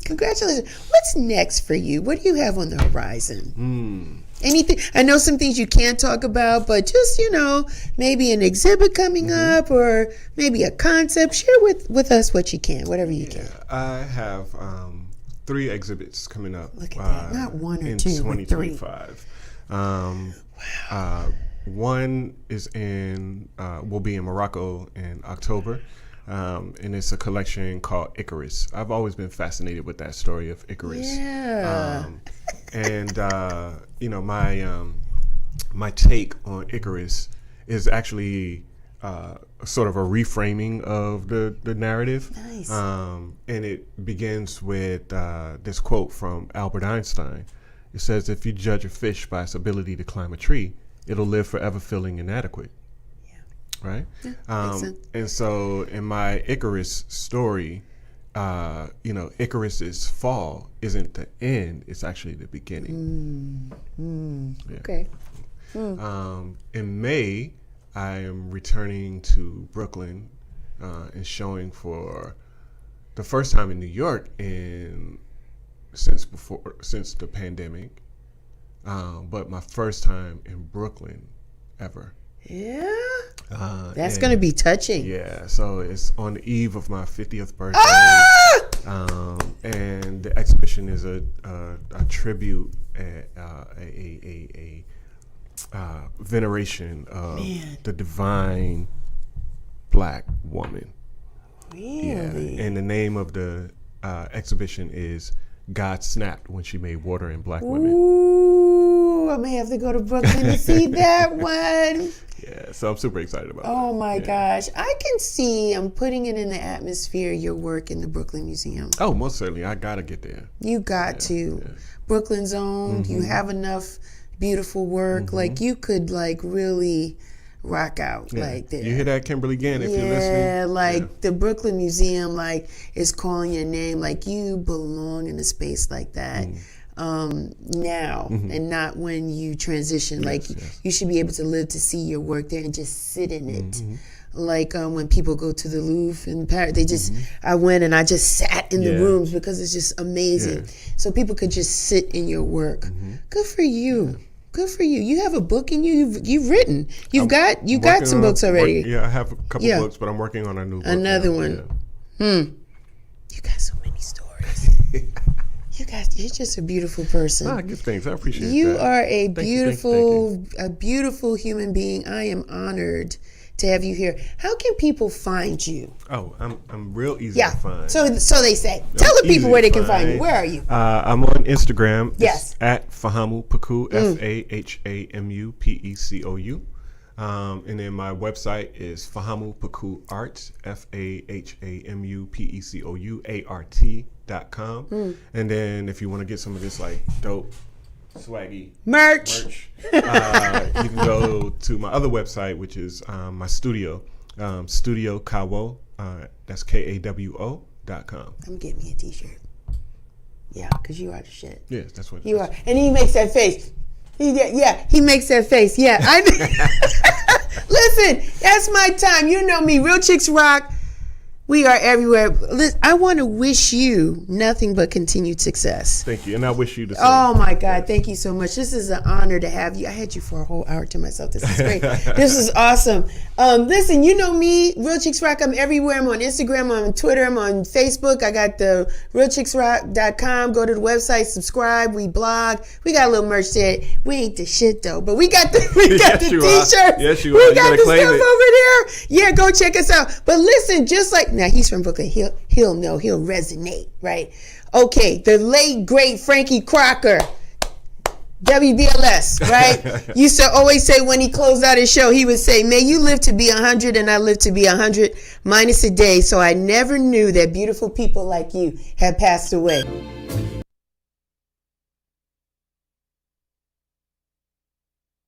Congratulations. What's next for you? What do you have on the horizon? Anything? I know some things you can't talk about, but just, maybe an exhibit coming up or maybe a concept. Share with us what you can, whatever you can. I have 3 exhibits coming up. Look at that. Not 1 or 2, in 2025. One is will be in Morocco in October. And it's a collection called Icarus. I've always been fascinated with that story of Icarus. Yeah. My take on Icarus is actually sort of a reframing of the narrative. Nice. And it begins with this quote from Albert Einstein. It says, "If you judge a fish by its ability to climb a tree, it'll live forever feeling inadequate." Right? Yeah, and so in my Icarus story, Icarus's fall isn't the end, it's actually the beginning. Yeah. Okay. In May, I am returning to Brooklyn and showing for the first time in New York since the pandemic, but my first time in Brooklyn ever. Yeah, that's going to be touching. Yeah, so it's on the eve of my 50th birthday, and the exhibition is a tribute, a veneration of the divine Black woman. Really? Yeah, and the name of the exhibition is "God Snapped When She Made Water in Black Women." Ooh. Ooh, I may have to go to Brooklyn to see that one. Yeah, so I'm super excited about that. Oh my gosh. I can see, I'm putting it in the atmosphere, your work in the Brooklyn Museum. Oh, most certainly. I got to get there. You got to. Yeah. Brooklyn's owned. You have enough beautiful work. Like, you could, like, really rock out like that. You hear that, Kimberly Gann, if you're listening? Yeah, like the Brooklyn Museum, like, is calling your name. Like, you belong in a space like that. Now and not when you transition. Like you should be able to live to see your work there and just sit in it. Like when people go to the Louvre in Paris, they just I went and I just sat in the rooms because it's just amazing. So people could just sit in your work. Good for you. Good for you. You have a book in you. You've written. You've got some books already. I have a couple books, but I'm working on a new book. Another one. You got so many stories. You're just a beautiful person. Good things. I appreciate that. You are a beautiful human being. I am honored to have you here. How can people find you? Oh, I'm real easy to find. So they say. Tell the people where they can find you. Where are you? I'm on Instagram. Yes. It's at Fahamu Peku, FAHAMUPECOU. And then my website is Fahamu Peku Arts, FAHAMUPECOUART.com. And then if you want to get some of this like dope, swaggy merch, you can go to my other website, which is my studio, Studio Kawo. That's KAWO.com. I'm getting me a t-shirt. Yeah, because you are the shit. Yes, that's what you are. And he makes that face. He makes that face. Yeah. Listen, that's my time. You know me. Real Chicks Rock. We are everywhere. Listen, I want to wish you nothing but continued success. Thank you. And I wish you the same. Oh, my God. Thank you so much. This is an honor to have you. I had you for a whole hour to myself. This is great. This is awesome. Listen, you know me, Real Chicks Rock. I'm everywhere. I'm on Instagram. I'm on Twitter. I'm on Facebook. I got the realchicksrock.com. Go to the website. Subscribe. We blog. We got a little merch there. We ain't the shit, though. But we got the t-shirts. Yes, you are. We got the stuff over there. Yeah, go check us out. But listen, just like... Now, he's from Brooklyn. He'll know. He'll resonate, right? Okay, the late, great Frankie Crocker, WBLS, right? Used to always say when he closed out his show, he would say, may you live to be 100 and I live to be 100 minus a day. So I never knew that beautiful people like you had passed away.